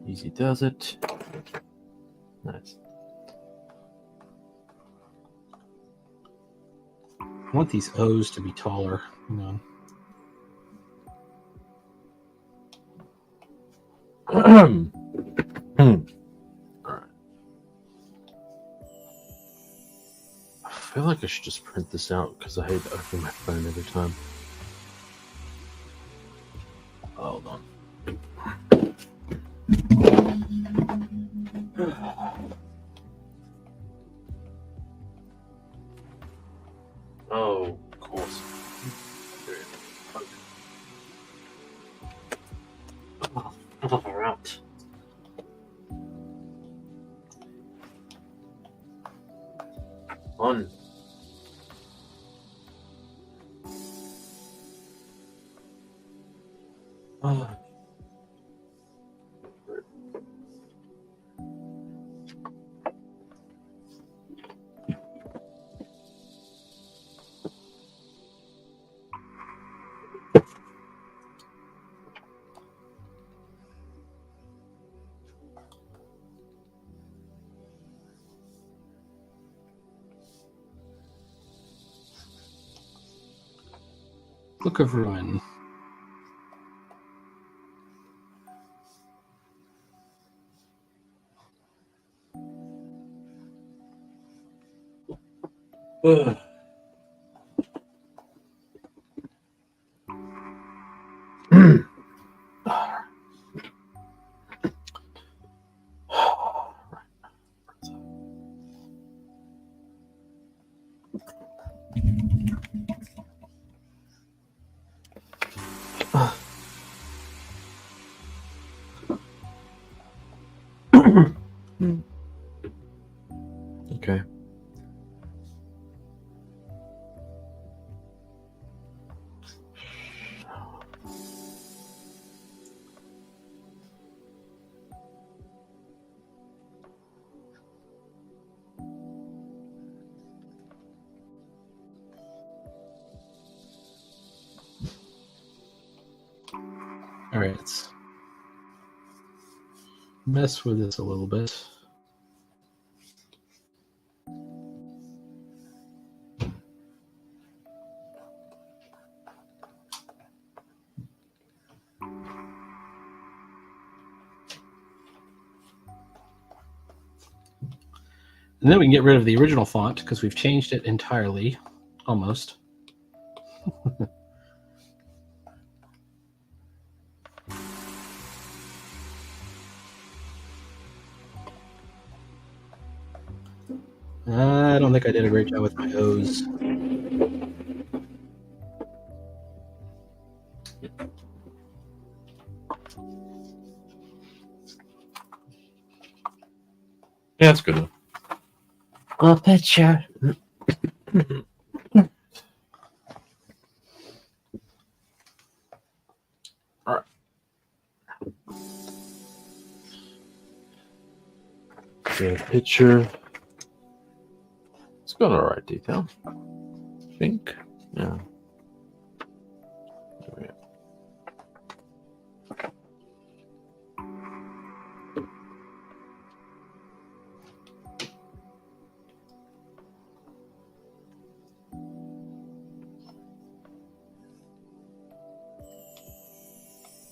Easy does it. Nice. I want these O's to be taller. Hang on. Alright. I feel like I should just print this out because I hate to open my phone every time. Hold on. Oh, of course. Oh, we're out. On. Book of Ruin. Ugh. Okay. All right, let's mess with this a little bit. And then we can get rid of the original font because we've changed it entirely, almost. I don't think I did a great job with my O's. Yeah, that's good enough. A picture. The picture. It's got alright detail. I think. Yeah. There we go.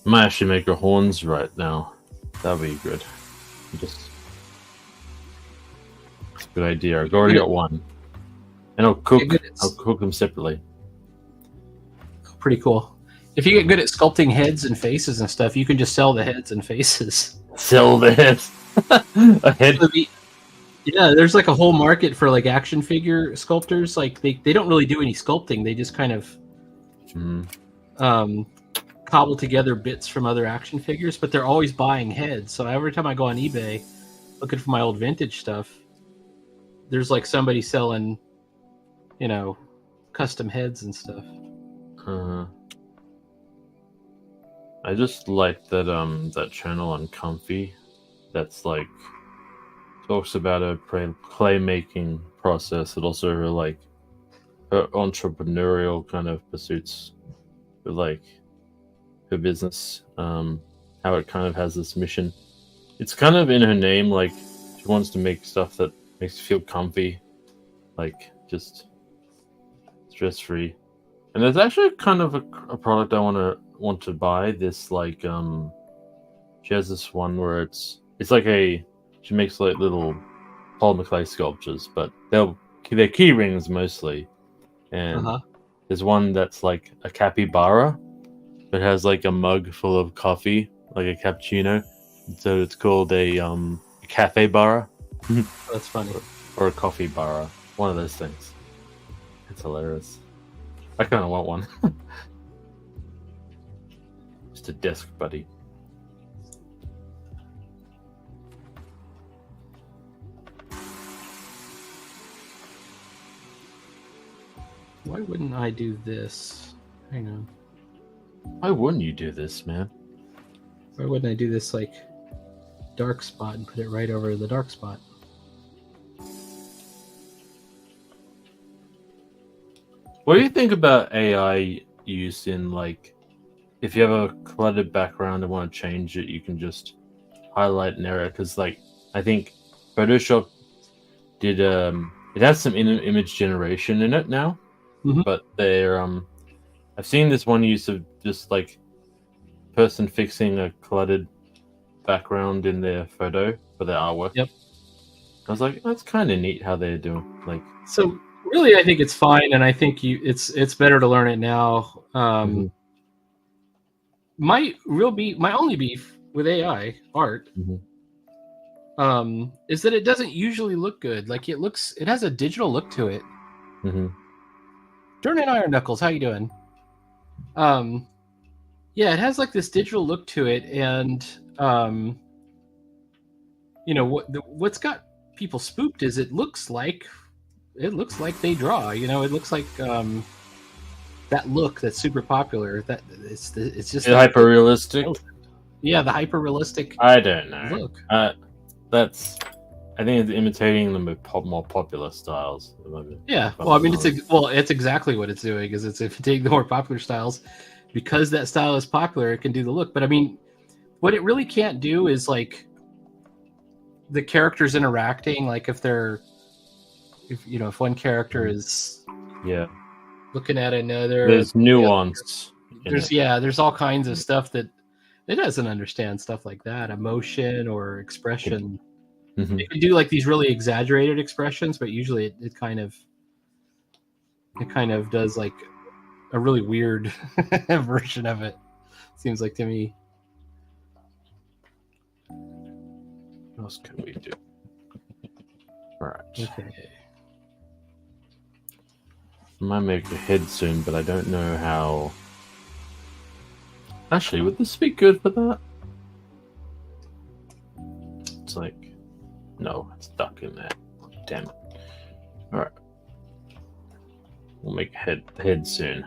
Might actually make her horns right now. That'd be good. Just it's a good idea. I've already got one. And I'll cook them separately. Pretty cool. If you get good at sculpting heads and faces and stuff, you can just sell the heads and faces. Sell the heads. A head. Yeah, there's like a whole market for like action figure sculptors. Like they don't really do any sculpting. They just kind of cobble together bits from other action figures, but they're always buying heads. So every time I go on eBay looking for my old vintage stuff, there's like somebody selling, you know, custom heads and stuff. I just like that that channel on Comfy that's like talks about a clay making process, and also her like her entrepreneurial kind of pursuits with like her business, how it kind of has this mission. It's kind of in her name, like she wants to make stuff that makes you feel comfy, like just stress free. And there's actually kind of a product I want to buy. This like she has this one where it's like she makes like little polymer clay sculptures, but they're key rings mostly. And there's one that's like a capybara. It has like a mug full of coffee, like a cappuccino. So it's called a cafe bar. That's funny. Or a coffee bar. One of those things. It's hilarious. I kind of want one. Just a desk buddy. Why wouldn't I do this? Hang on. Why wouldn't you do this, man? Why wouldn't I do this like dark spot and put it right over the dark spot? What do you think about AI use in like, if you have a cluttered background and want to change it, you can just highlight an area? Because like, I think Photoshop did it has some image generation in it now, but I've seen this one use of just like person fixing a cluttered background in their photo for their artwork. Yep. I was like, that's kind of neat how they're doing. Like, So really, I think it's fine, and I think it's better to learn it now. Mhm. My only beef with AI art Mhm. is that it doesn't usually look good. Like it has a digital look to it. Mhm. Jordan Iron Knuckles, how you doing? Yeah, it has like this digital look to it, and what's got people spooked is it looks like they draw. It looks like that look that's super popular. That it's just Is it hyper realistic? Yeah, the hyper realistic I don't know. look. I think it's imitating the more popular styles. Yeah, well, I mean, it's exactly what it's doing. Is it's imitating the more popular styles because that style is popular. It can do the look, but I mean, what it really can't do is like the characters interacting. Like if one character is looking at another, there's nuance. There's all kinds of stuff that it doesn't understand, stuff like that, emotion or expression. Mhm. It can do like these really exaggerated expressions, but usually it kind of does like a really weird version of it. Seems like to me. What else can we do? All right. Okay. I might make a head soon, but I don't know how. Actually, would this be good for that? It's like, no, it's stuck in there. Damn it. All right. We'll make head soon.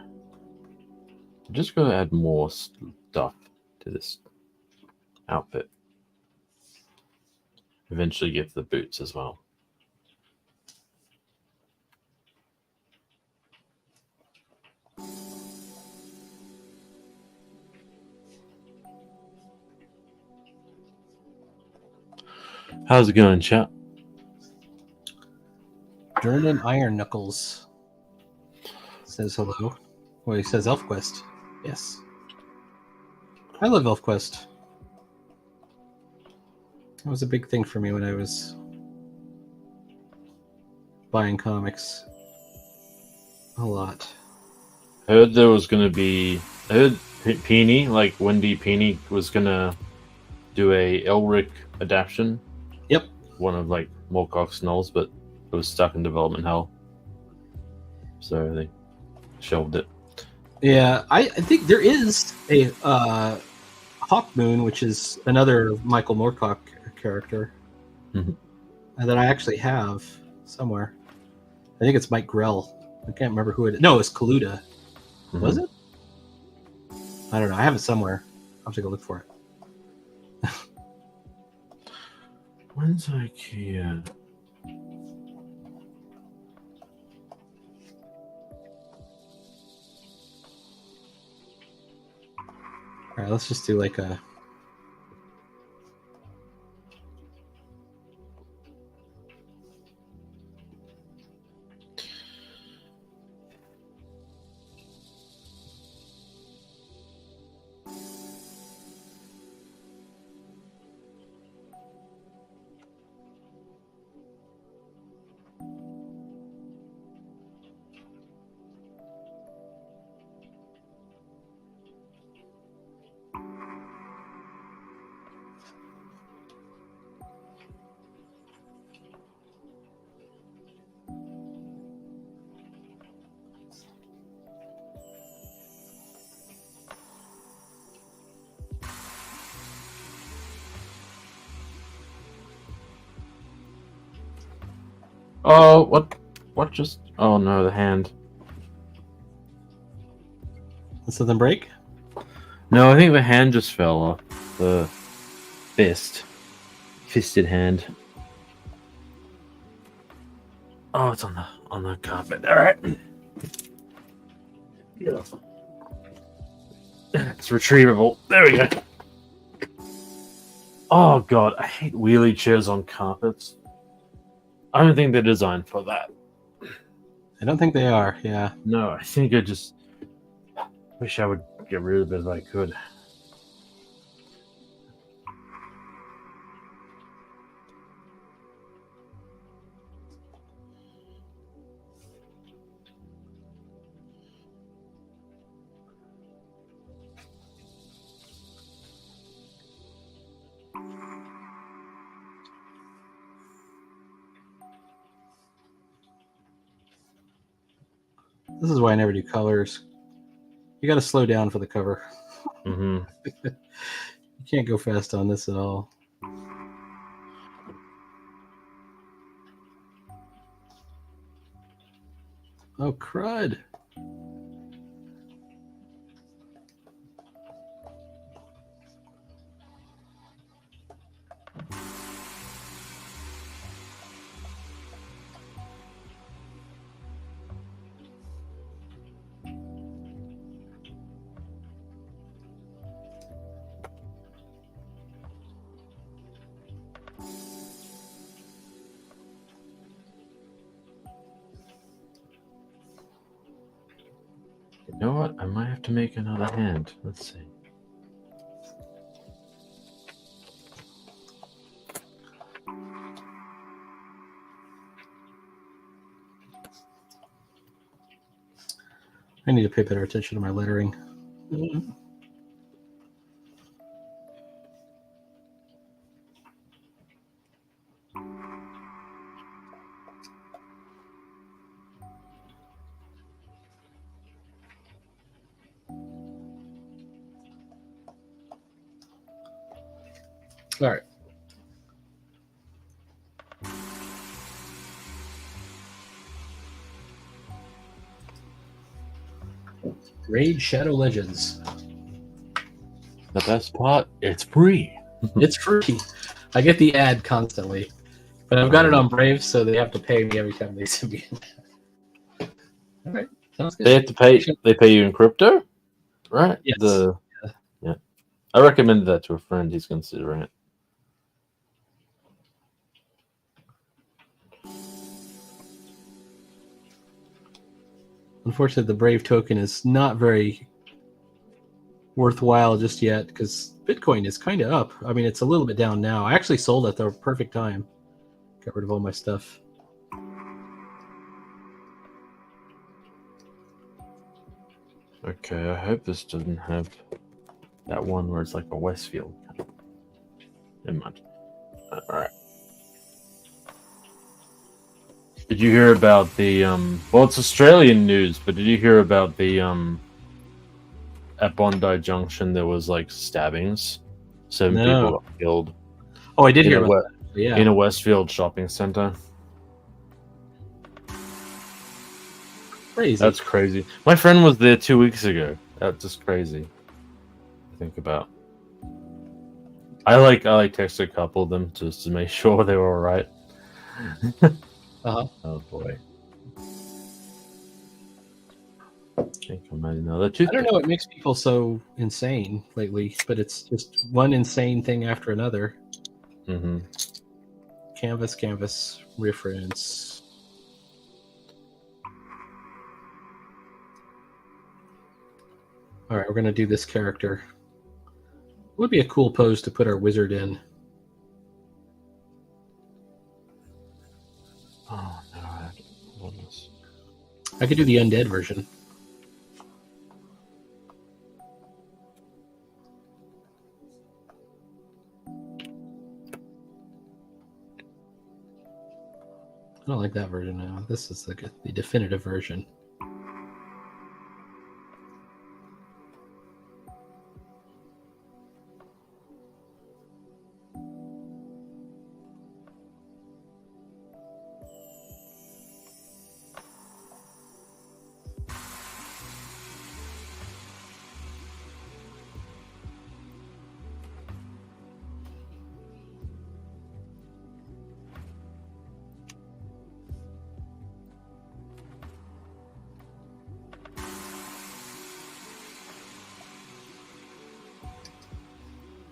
I'm just gonna add more stuff to this outfit. Eventually get the boots as well. How's it going, chat? Jordan Iron Knuckles says hello. Well, he says ElfQuest. Yes. I love ElfQuest. It was a big thing for me when I was buying comics. A lot. I heard there was going to be... I heard Peony, like Wendy Peony, was going to do a Elric adaptation. Yep. One of like Moorcock's novels, but it was stuck in development hell. So they shelved it. Yeah, I think there is a Hawkmoon, which is another Michael Moorcock character that I actually have somewhere. I think it's Mike Grell. I can't remember who it is. No, it's Kaluta. Was it? I don't know. I have it somewhere. I'll take a look for it. When's IKEA? All right, let's just do like a... Oh, what just... Oh no, the hand. Did something break? No, I think the hand just fell off. The fisted hand. Oh, it's on the carpet. All right. Yeah. It's retrievable. There we go. Oh god, I hate wheelie chairs on carpets. I don't think they're designed for that. I don't think they are. Yeah. No, I think Wish I would get rid of it if I could. This is why I never do colors. You got to slow down for the cover. Mm-hmm. You can't go fast on this at all. Oh, crud. You know what? I might have to make another hand. Let's see. I need to pay better attention to my lettering. All right. Raid Shadow Legends. The best part, it's free. It's free. I get the ad constantly, but I've got it on Brave, so they have to pay me every time they send me an ad. All right, sounds good. They have to pay. They pay you in crypto, right? Yes. Yeah. I recommended that to a friend. He's considering it. Unfortunately, the Brave token is not very worthwhile just yet because Bitcoin is kind of up. I mean, it's a little bit down now. I actually sold at the perfect time. Got rid of all my stuff. Okay, I hope this doesn't have that one where it's like a Westfield. Never mind. All right. Did you hear about the well, it's Australian news, but did you hear about the at Bondi Junction there was like stabbings? 7 No. people got killed. Oh, I did hear in a about that. Yeah. in a Westfield shopping center. Crazy. That's crazy. My friend was there 2 weeks ago. That's just crazy to think about. I texted a couple of them just to make sure they were all right. Uh-huh. Oh boy. I think I might another I don't know what makes people so insane lately, but it's just one insane thing after another. Mm-hmm. Canvas, reference. All right, we're going to do this character. Would be a cool pose to put our wizard in. Oh no, I want this. I could do the undead version. I don't like that version now. This is the definitive version.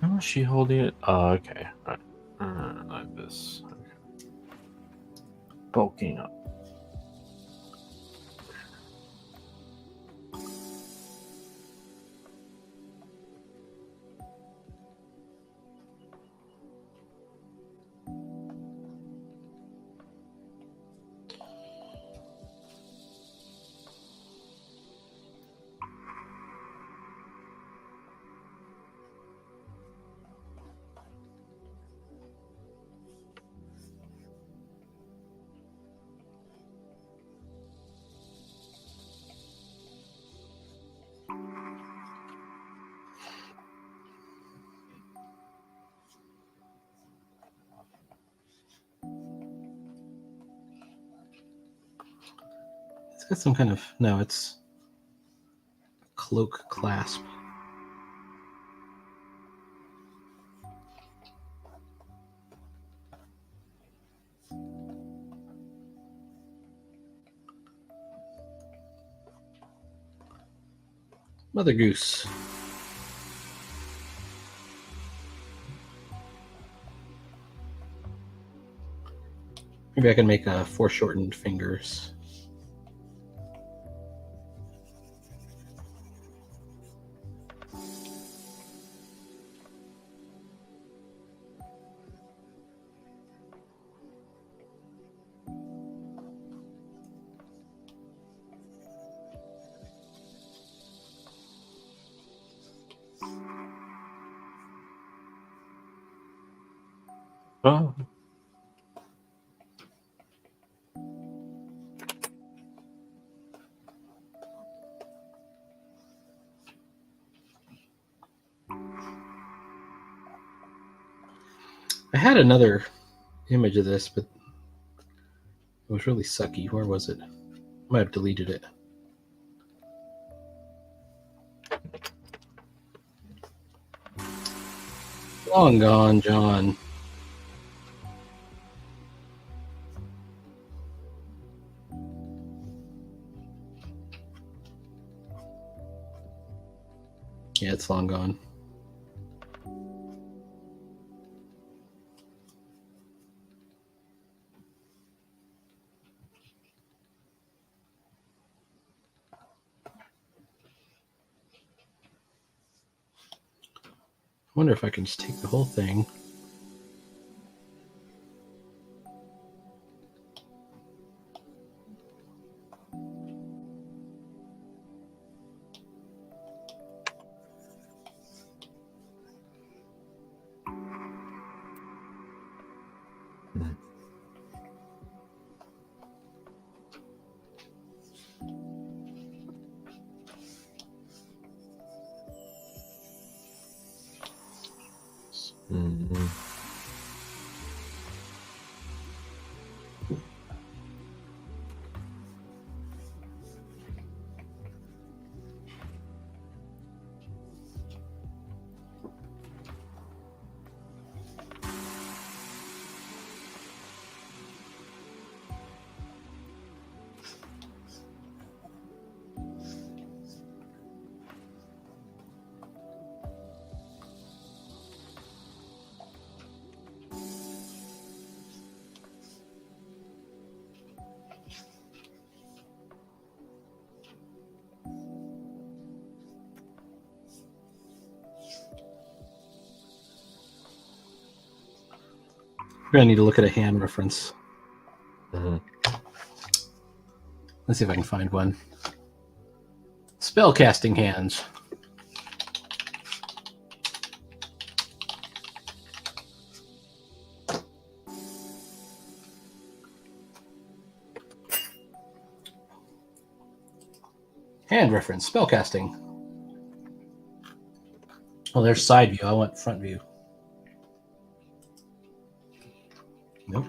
How is she holding it? Oh, okay. All right. Like this. Okay. Bulking up. It's got some kind of no. It's cloak clasp. Mother Goose. Maybe I can make foreshortened fingers. Oh. I had another image of this, but it was really sucky. Where was it? Might have deleted it. Long gone, John. Yeah, it's long gone. I wonder if I can just take the whole thing. Mm-hmm. We're gonna need to look at a hand reference. Mm-hmm. Let's see if I can find one. Spellcasting hands. Hand reference, spellcasting. Oh, there's side view. I want front view. Nope.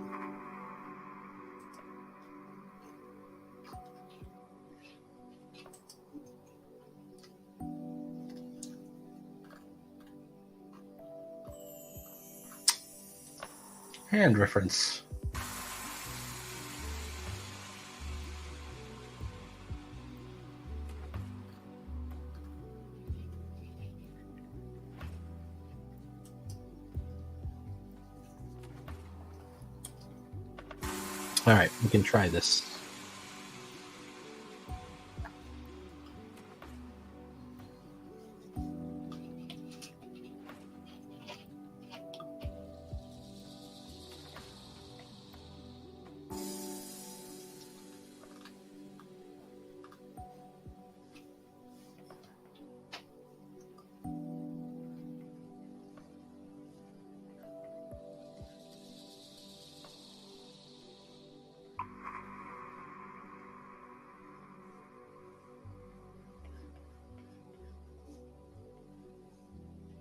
Hand reference. All right, we can try this.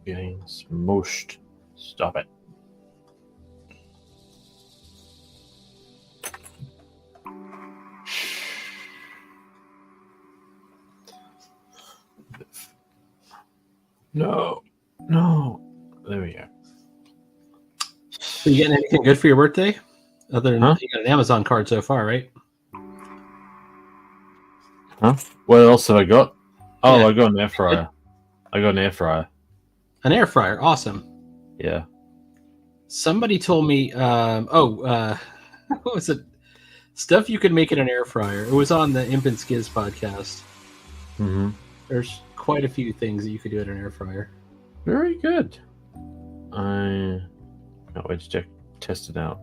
Getting smooshed. Stop it. No. There we go. So you getting anything good for your birthday? Other than Huh? you got an Amazon card so far, right? Huh? What else have I got? Oh, Yeah. I got an air fryer. An air fryer, awesome. Yeah. Somebody told me, what was it? Stuff you could make in an air fryer. It was on the Imp and Skiz podcast. Mm-hmm. There's quite a few things that you could do in an air fryer. Very good. I can't wait to test it out.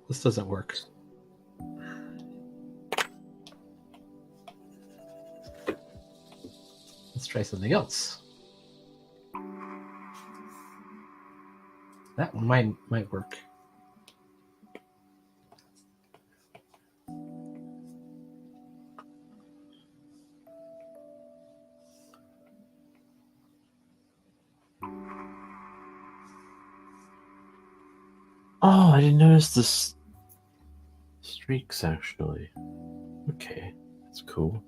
This doesn't work. Let's try something else. That one might work. Oh, I didn't notice this streaks actually. Okay, that's cool.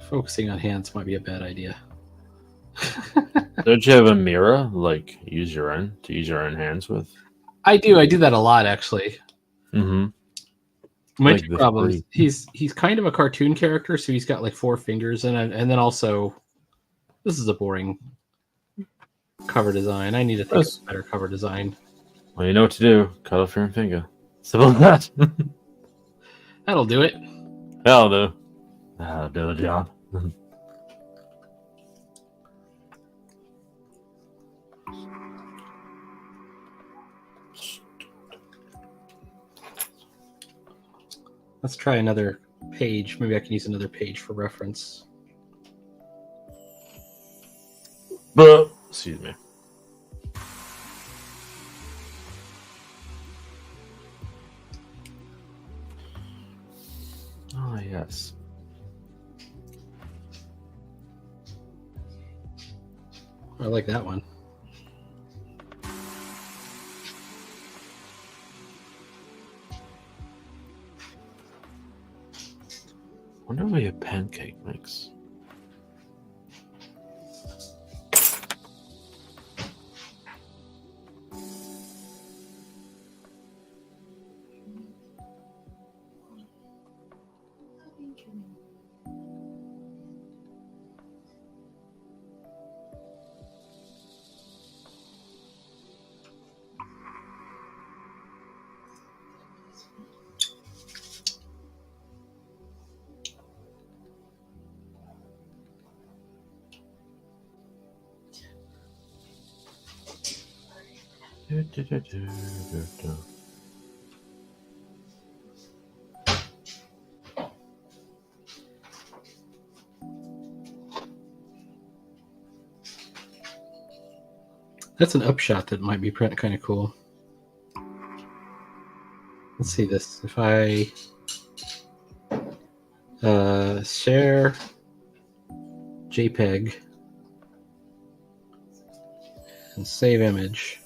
Focusing on hands might be a bad idea. Don't you have a mirror? Like use your own hands with? I do that a lot actually. Mm-hmm. My Like two the problems. three. He's kind of a cartoon character, so he's got like 4 fingers, and then also, this is a boring cover design. I need to think of a better cover design. Well, you know what to do. Cut off your own finger. Simple as that. That'll do it. That'll do. That'll do the job. Let's try another page. Maybe I can use another page for reference. But excuse me. Oh yes. I like that one. Wonder what a pancake makes. That's an upshot that might be kind of cool. Let's see this. If I share JPEG and save image.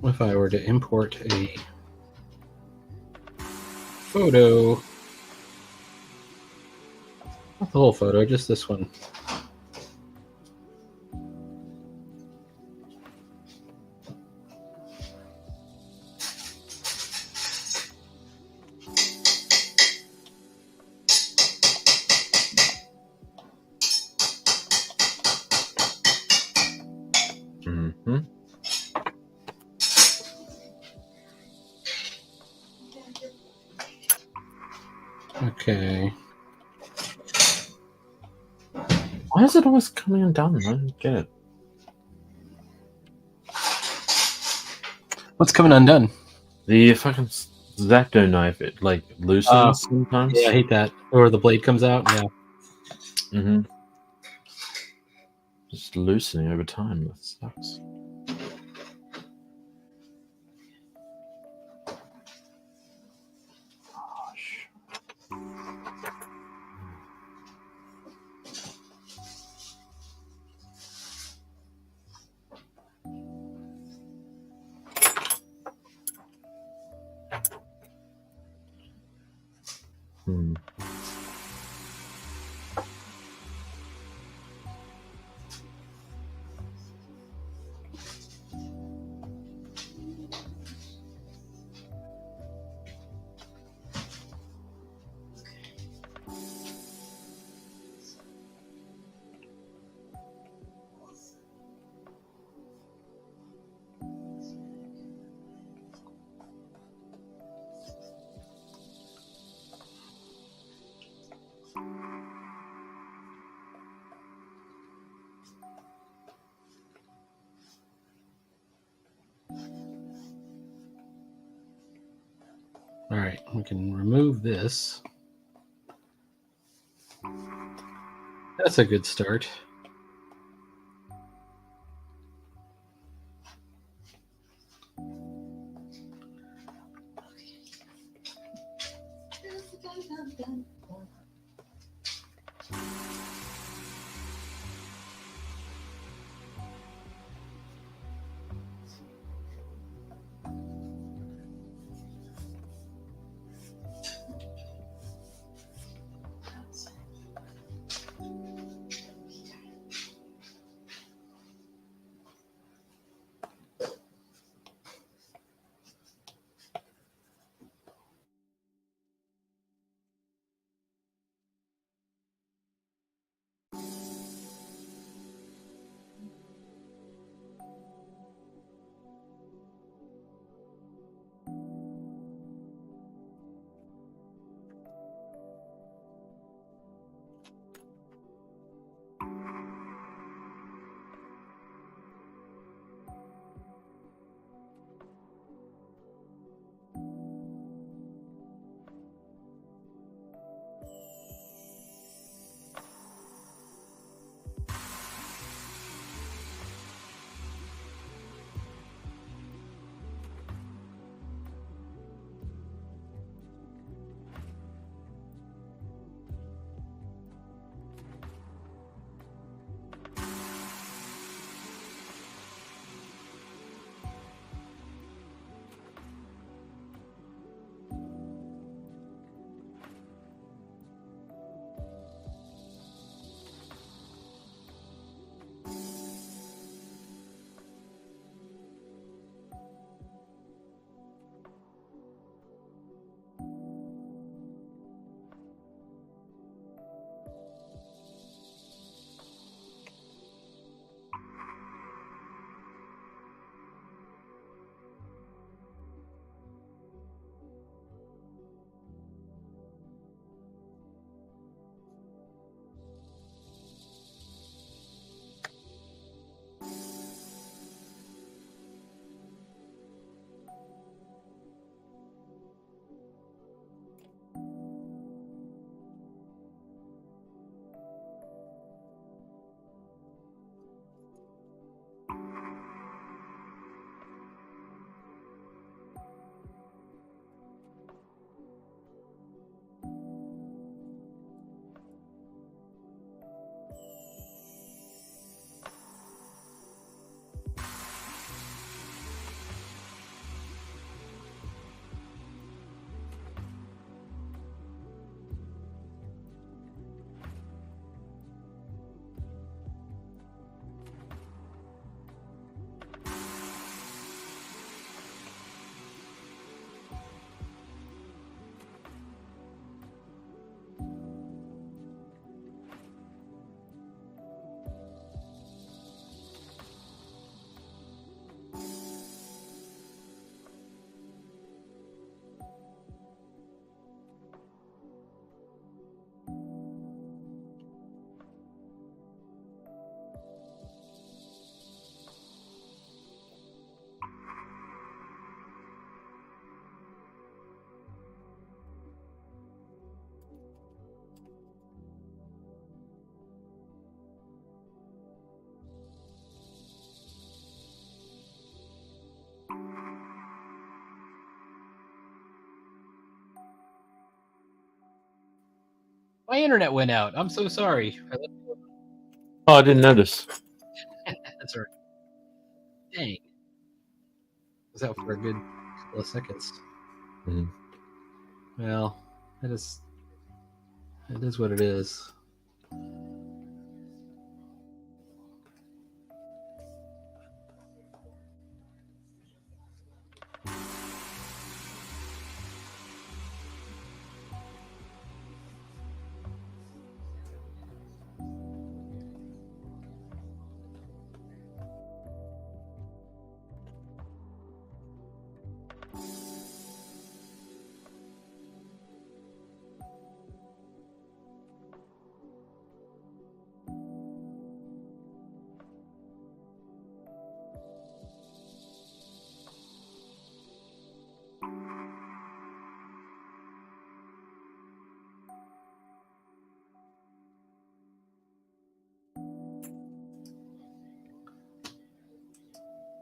If I were to import a photo, not the whole photo, just this one. Mm-hmm. Okay. Why is it always coming undone? I don't get it. What's coming undone? The fucking Zacto knife, it like loosens sometimes. Yeah, I hate that. Or the blade comes out. Yeah. Mm-hmm. Just loosening over time. That sucks. Gosh. Hmm. All right, we can remove this. That's a good start. My internet went out. I'm so sorry. Oh, I didn't notice. That's all right. Dang. Was out for a good couple of seconds. Mhm. Well, it is what it is.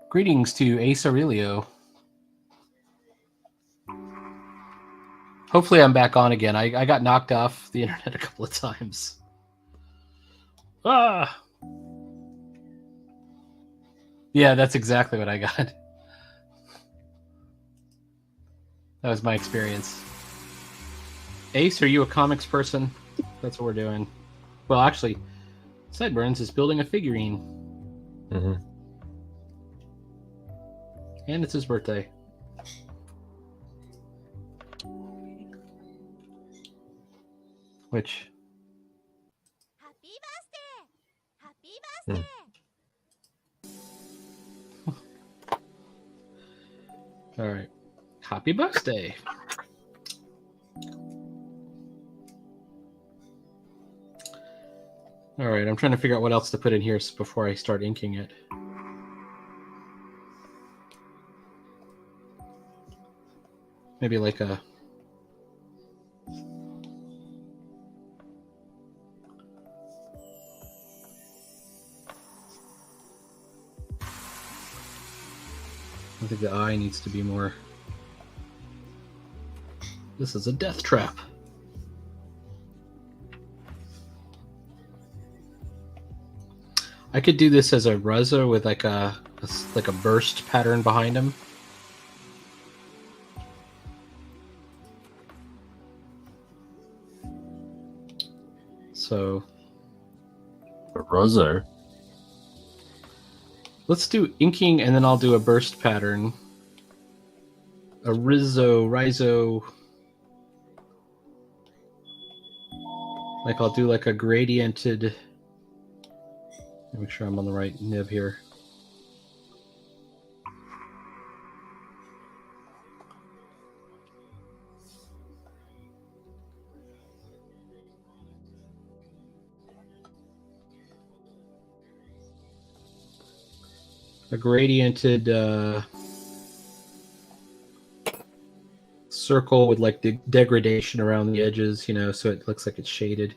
Greetings to Ace Aurelio. Hopefully I'm back on again. I got knocked off the internet a couple of times. Ah! Yeah, that's exactly what I got. That was my experience. Ace, are you a comics person? That's what we're doing. Well, actually, Sideburns is building a figurine. Mm-hmm. And it's his birthday. Which... Happy birthday! Happy birthday! All right. Happy birthday. All right, I'm trying to figure out what else to put in here before I start inking it. Maybe like a... I think the eye needs to be more... This is a death trap. I could do this as a Ruzza with like a burst pattern behind him. So... Ruzzo. Let's do inking, and then I'll do a burst pattern. A Rizo. Like I'll do like a gradiented. Make sure I'm on the right nib here. A gradiented circle with like degradation around the edges, you know, so it looks like it's shaded.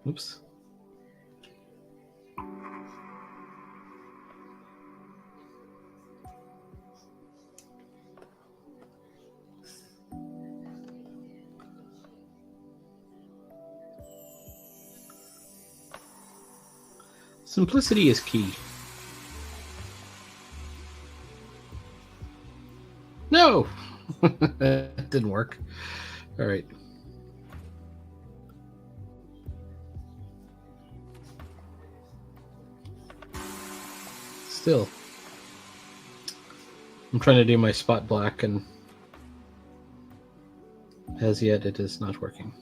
Oops. Simplicity is key. No! It didn't work. All right. Still. I'm trying to do my spot black, and as yet it is not working.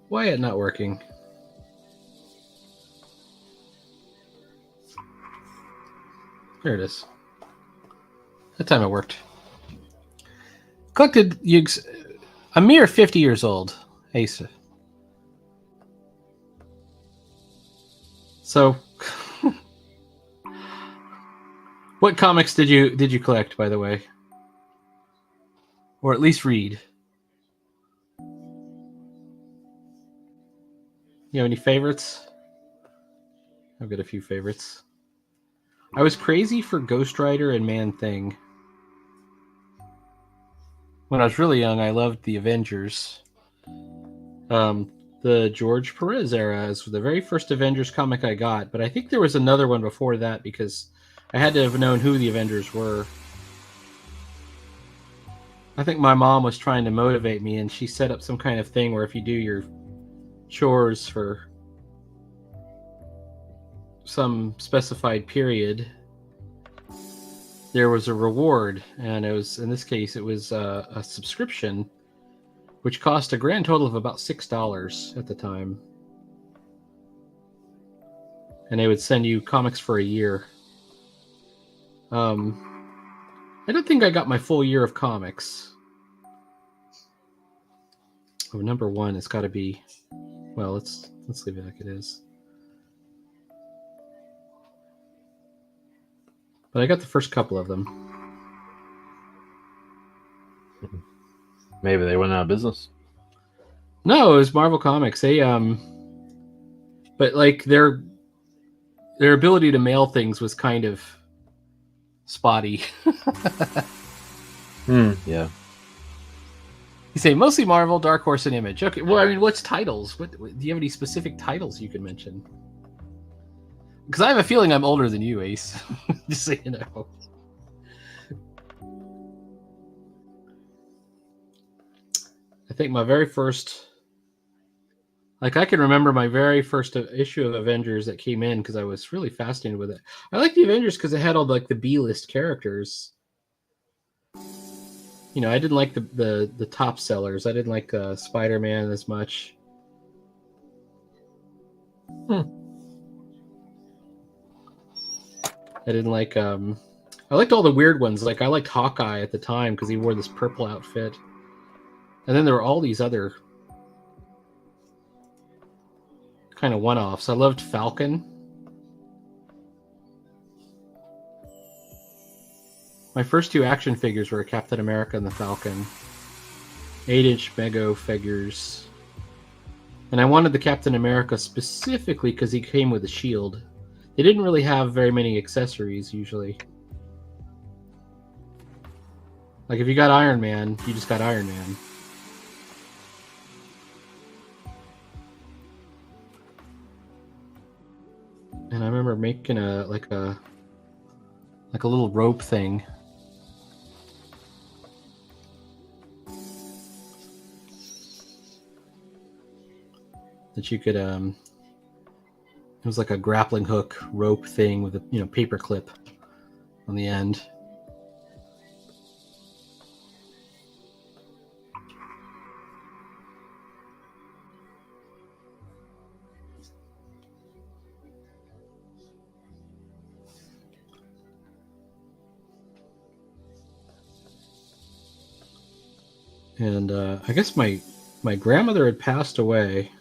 Why it not working? There it is. That time it worked. Collected Yugs, a mere 50 years old. Ace. So, what comics did you collect, by the way? or at least read. You have any favorites? I've got a few favorites. I was crazy for Ghost Rider and Man-Thing. When I was really young, I loved the Avengers. The George Perez era is the very first Avengers comic I got, but I think there was another one before that because I had to have known who the Avengers were. I think my mom was trying to motivate me, and she set up some kind of thing where if you do your chores for some specified period, there was a reward, and it was, in this case, it was a subscription, which cost a grand total of about $6 at the time. And they would send you comics for a year. I don't think I got my full year of comics. Oh, number one, it's got to be. Well, let's leave it like it is. But I got the first couple of them. Maybe they went out of business. No, it was Marvel Comics. They but like their ability to mail things was kind of spotty. Yeah. You say mostly Marvel, Dark Horse, and Image. Okay, well, I mean, what's titles? What do you have any specific titles you can mention? Because I have a feeling I'm older than you, Ace. Just so you know. I think my very first, like, I can remember my very first issue of Avengers that came in because I was really fascinated with it. I like the Avengers because it had all like the B-list characters. You know, I didn't like the top sellers. I didn't like Spider-Man as much. I didn't like I liked all the weird ones. Like I liked Hawkeye at the time because he wore this purple outfit. And then there were all these other kind of one-offs. I loved Falcon. My first two action figures were Captain America and the Falcon. 8-inch Mego figures. And I wanted the Captain America specifically because he came with a shield. They didn't really have very many accessories usually. Like if you got Iron Man, you just got Iron Man. And I remember making a little rope thing. That you could it was like a grappling hook rope thing with a paper clip on the end. And I guess my grandmother had passed away,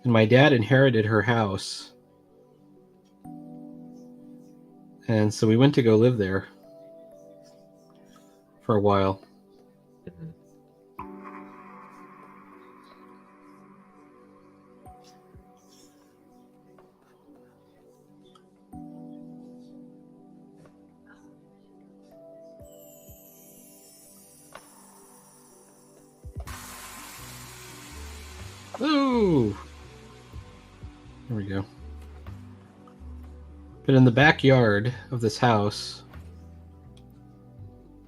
and my dad inherited her house. And so we went to go live there for a while. Ooh. There we go. But in the backyard of this house,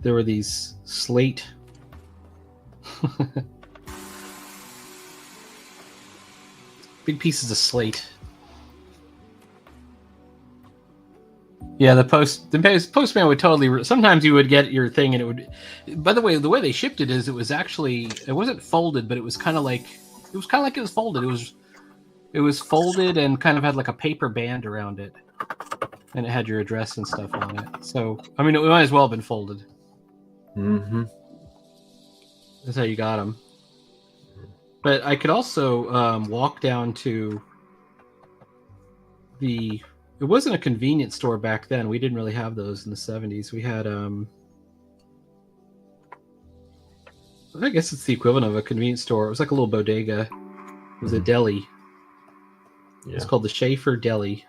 there were these slate big pieces of slate. Yeah, the postman would totally. Sometimes you would get your thing, and it would. By the way they shipped it is it wasn't folded, but it was kind of like it was folded. It was folded and kind of had like a paper band around it, and it had your address and stuff on it. So I mean, it might as well have been folded. Mm-hmm. That's how you got them. But I could also walk down to the. It wasn't a convenience store back then. We didn't really have those in the 70s. We had I guess it's the equivalent of a convenience store. It was like a little bodega. It was a deli. Yeah. It's called the Schaefer Deli.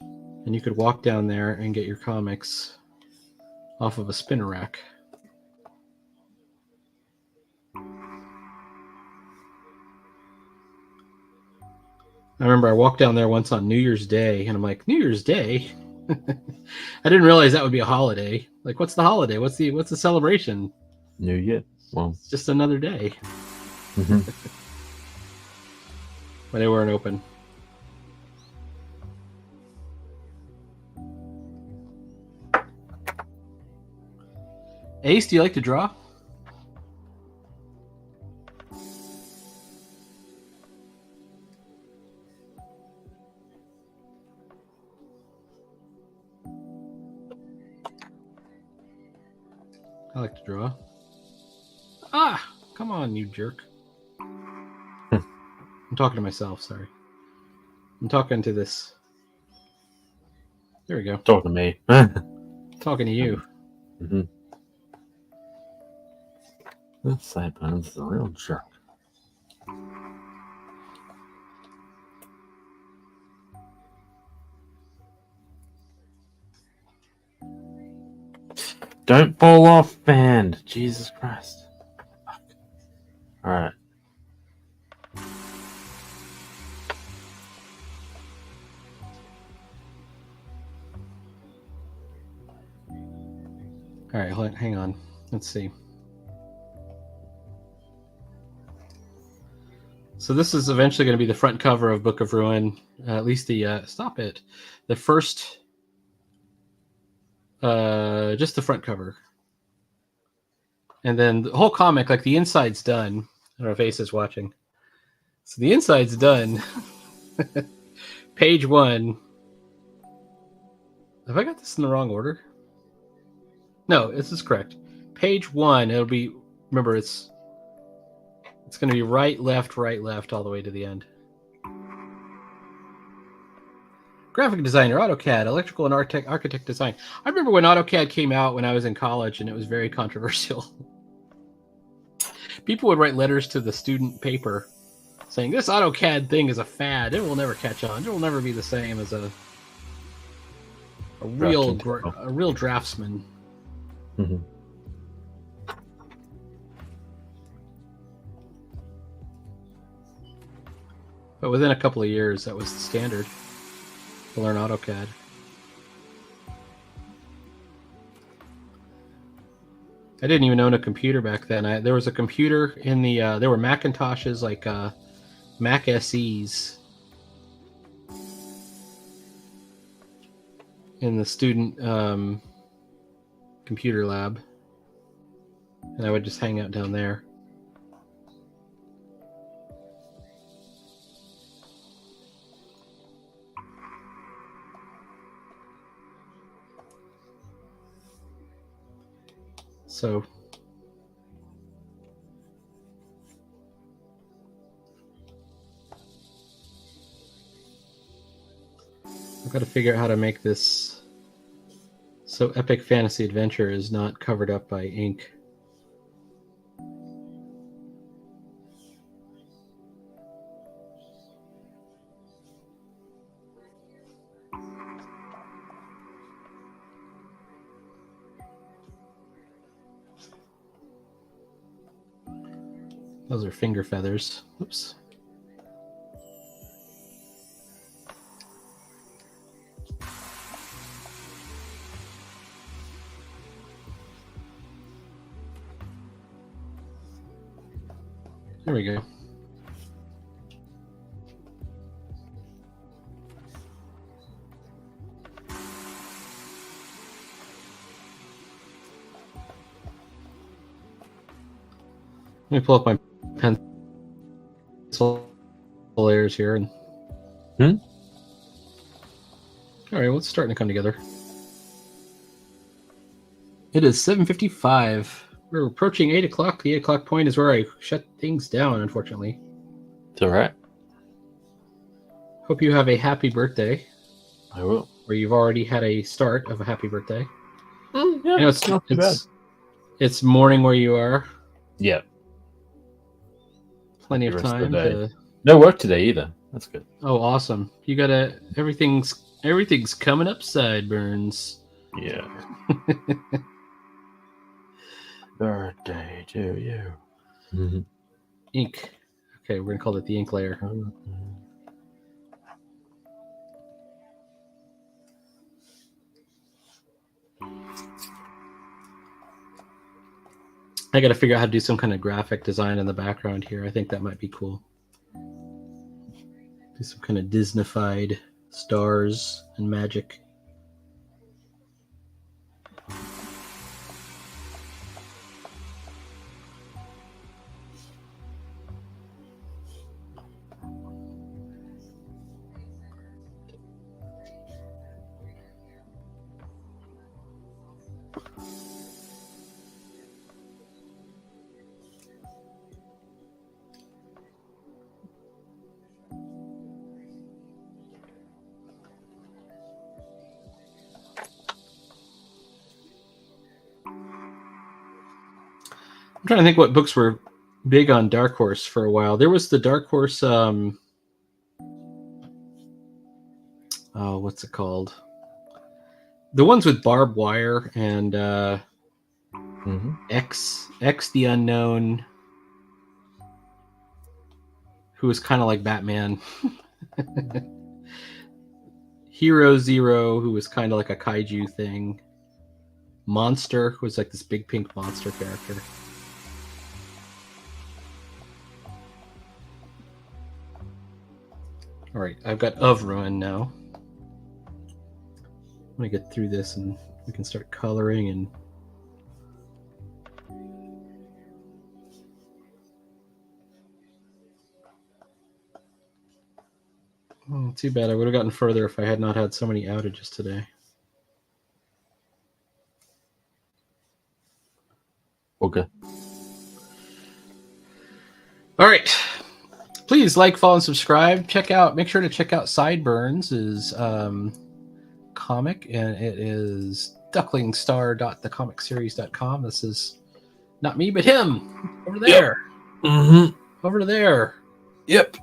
And you could walk down there and get your comics off of a spinner rack. I remember I walked down there once on New Year's Day, and I'm like, New Year's Day? I didn't realize that would be a holiday. Like, what's the holiday? What's the celebration? New Year. Well, It's just another day. mhm. But they weren't open. Ace, do you like to draw? I like to draw. Ah, come on, you jerk. I'm talking to myself, sorry. I'm talking to this. There we go. Talk to me. Talking to you. Mm-hmm. That Sideburns is a real jerk. Don't fall off, band. Jesus Christ. Fuck. Alright. All right, hang on. Let's see. So this is eventually going to be the front cover of Book of Ruin. At least the stop it. The first, just the front cover, and then the whole comic, like the inside's done. I don't know if Ace is watching. So the inside's done. Page 1. Have I got this in the wrong order? No, this is correct. Page 1, it'll be, remember, it's going to be right, left, all the way to the end. Graphic designer, AutoCAD, electrical and architect design. I remember when AutoCAD came out when I was in college, and it was very controversial. People would write letters to the student paper saying, this AutoCAD thing is a fad. It will never catch on. It will never be the same as a real draftsman. Mm-hmm. But within a couple of years, that was the standard to learn AutoCAD. I didn't even own a computer back then. There was a computer in the there were Macintoshes, like Mac SEs, in the student computer lab, and I would just hang out down there. So I've got to figure out how to make this so Epic Fantasy Adventure is not covered up by ink. Those are finger feathers. Oops. There we go. Let me pull up my pencil layers here. And... All right, well, it's starting to come together. It is 7:55. We're approaching 8 o'clock. The 8 o'clock point is where I shut things down, unfortunately. It's all right. Hope you have a happy birthday. I will. Or you've already had a start of a happy birthday. Yeah, You know, it's not too bad. It's morning where you are. Yeah. Plenty The of rest of time the day. to. No work today either. That's good. Oh, awesome! You gotta everything's coming up sideburns. Yeah. Birthday to you. Mm-hmm. Ink. Okay, we're gonna call it the ink layer. I gotta figure out how to do some kind of graphic design in the background here. I think that might be cool. Do some kind of Disney-fied stars and magic. I'm trying to think what books were big on Dark Horse for a while. There was the Dark Horse, what's it called? The ones with barbed wire and X the Unknown, who was kind of like Batman. Hero Zero, who was kind of like a kaiju thing. Monster, who was like this big pink monster character. All right, I've got Of Ruin now. I'm gonna get through this and we can start coloring and oh, too bad. I would have gotten further if I had not had so many outages today. Okay. All right. Please like, follow, and subscribe. Make sure to check out Sideburns' comic, and it is ducklingstar.thecomicseries.com. This is not me, but him over there. Yep. Mm-hmm. Over there. Yep.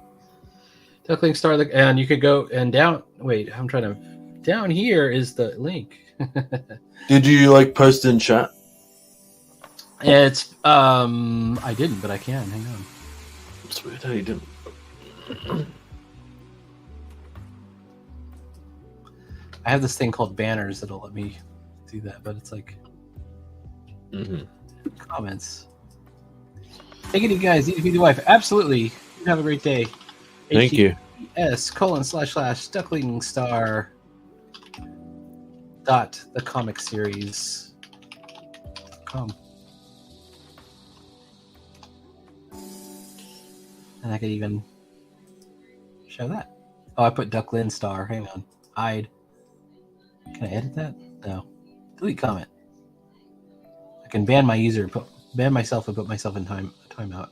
Duckling Star, and you could go and down. Wait, I'm trying to. Down here is the link. Did you post in chat? It's I didn't, but I can. Hang on. It's weird how you didn't. I have this thing called banners that'll let me do that, but it's like comments. Take it, you guys. Need to feed the wife. Absolutely. You have a great day. Thank you. s//ducklingstar.thecomicseries.com. And I could even show that. Oh, I put Ducklin Star. Hang on. Hide. Can I edit that? No. Delete comment. I can ban my user, ban myself, and put myself in timeout.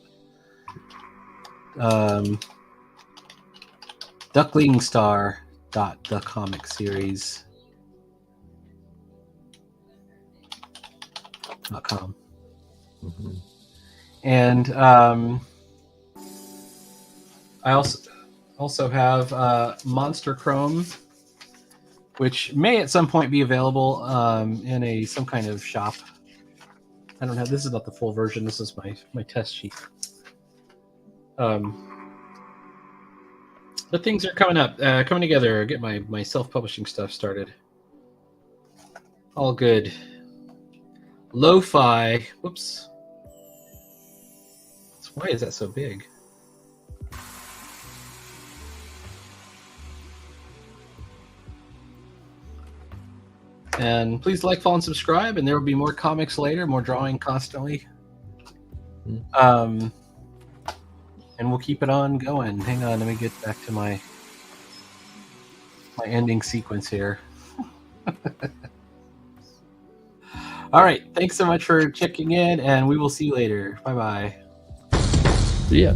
Ducklingstar.thecomicseries.com. And I also have Monster Chrome, which may at some point be available in some kind of shop. I don't have. This is not the full version. This is my test sheet. But things are coming up, coming together. Get my self-publishing stuff started. All good. Lo-fi. Whoops. Why is that so big? And please like, follow, and subscribe. And there will be more comics later, more drawing constantly. And we'll keep it on going. Hang on, let me get back to my ending sequence here. All right, thanks so much for checking in, and we will see you later. Bye-bye. See ya.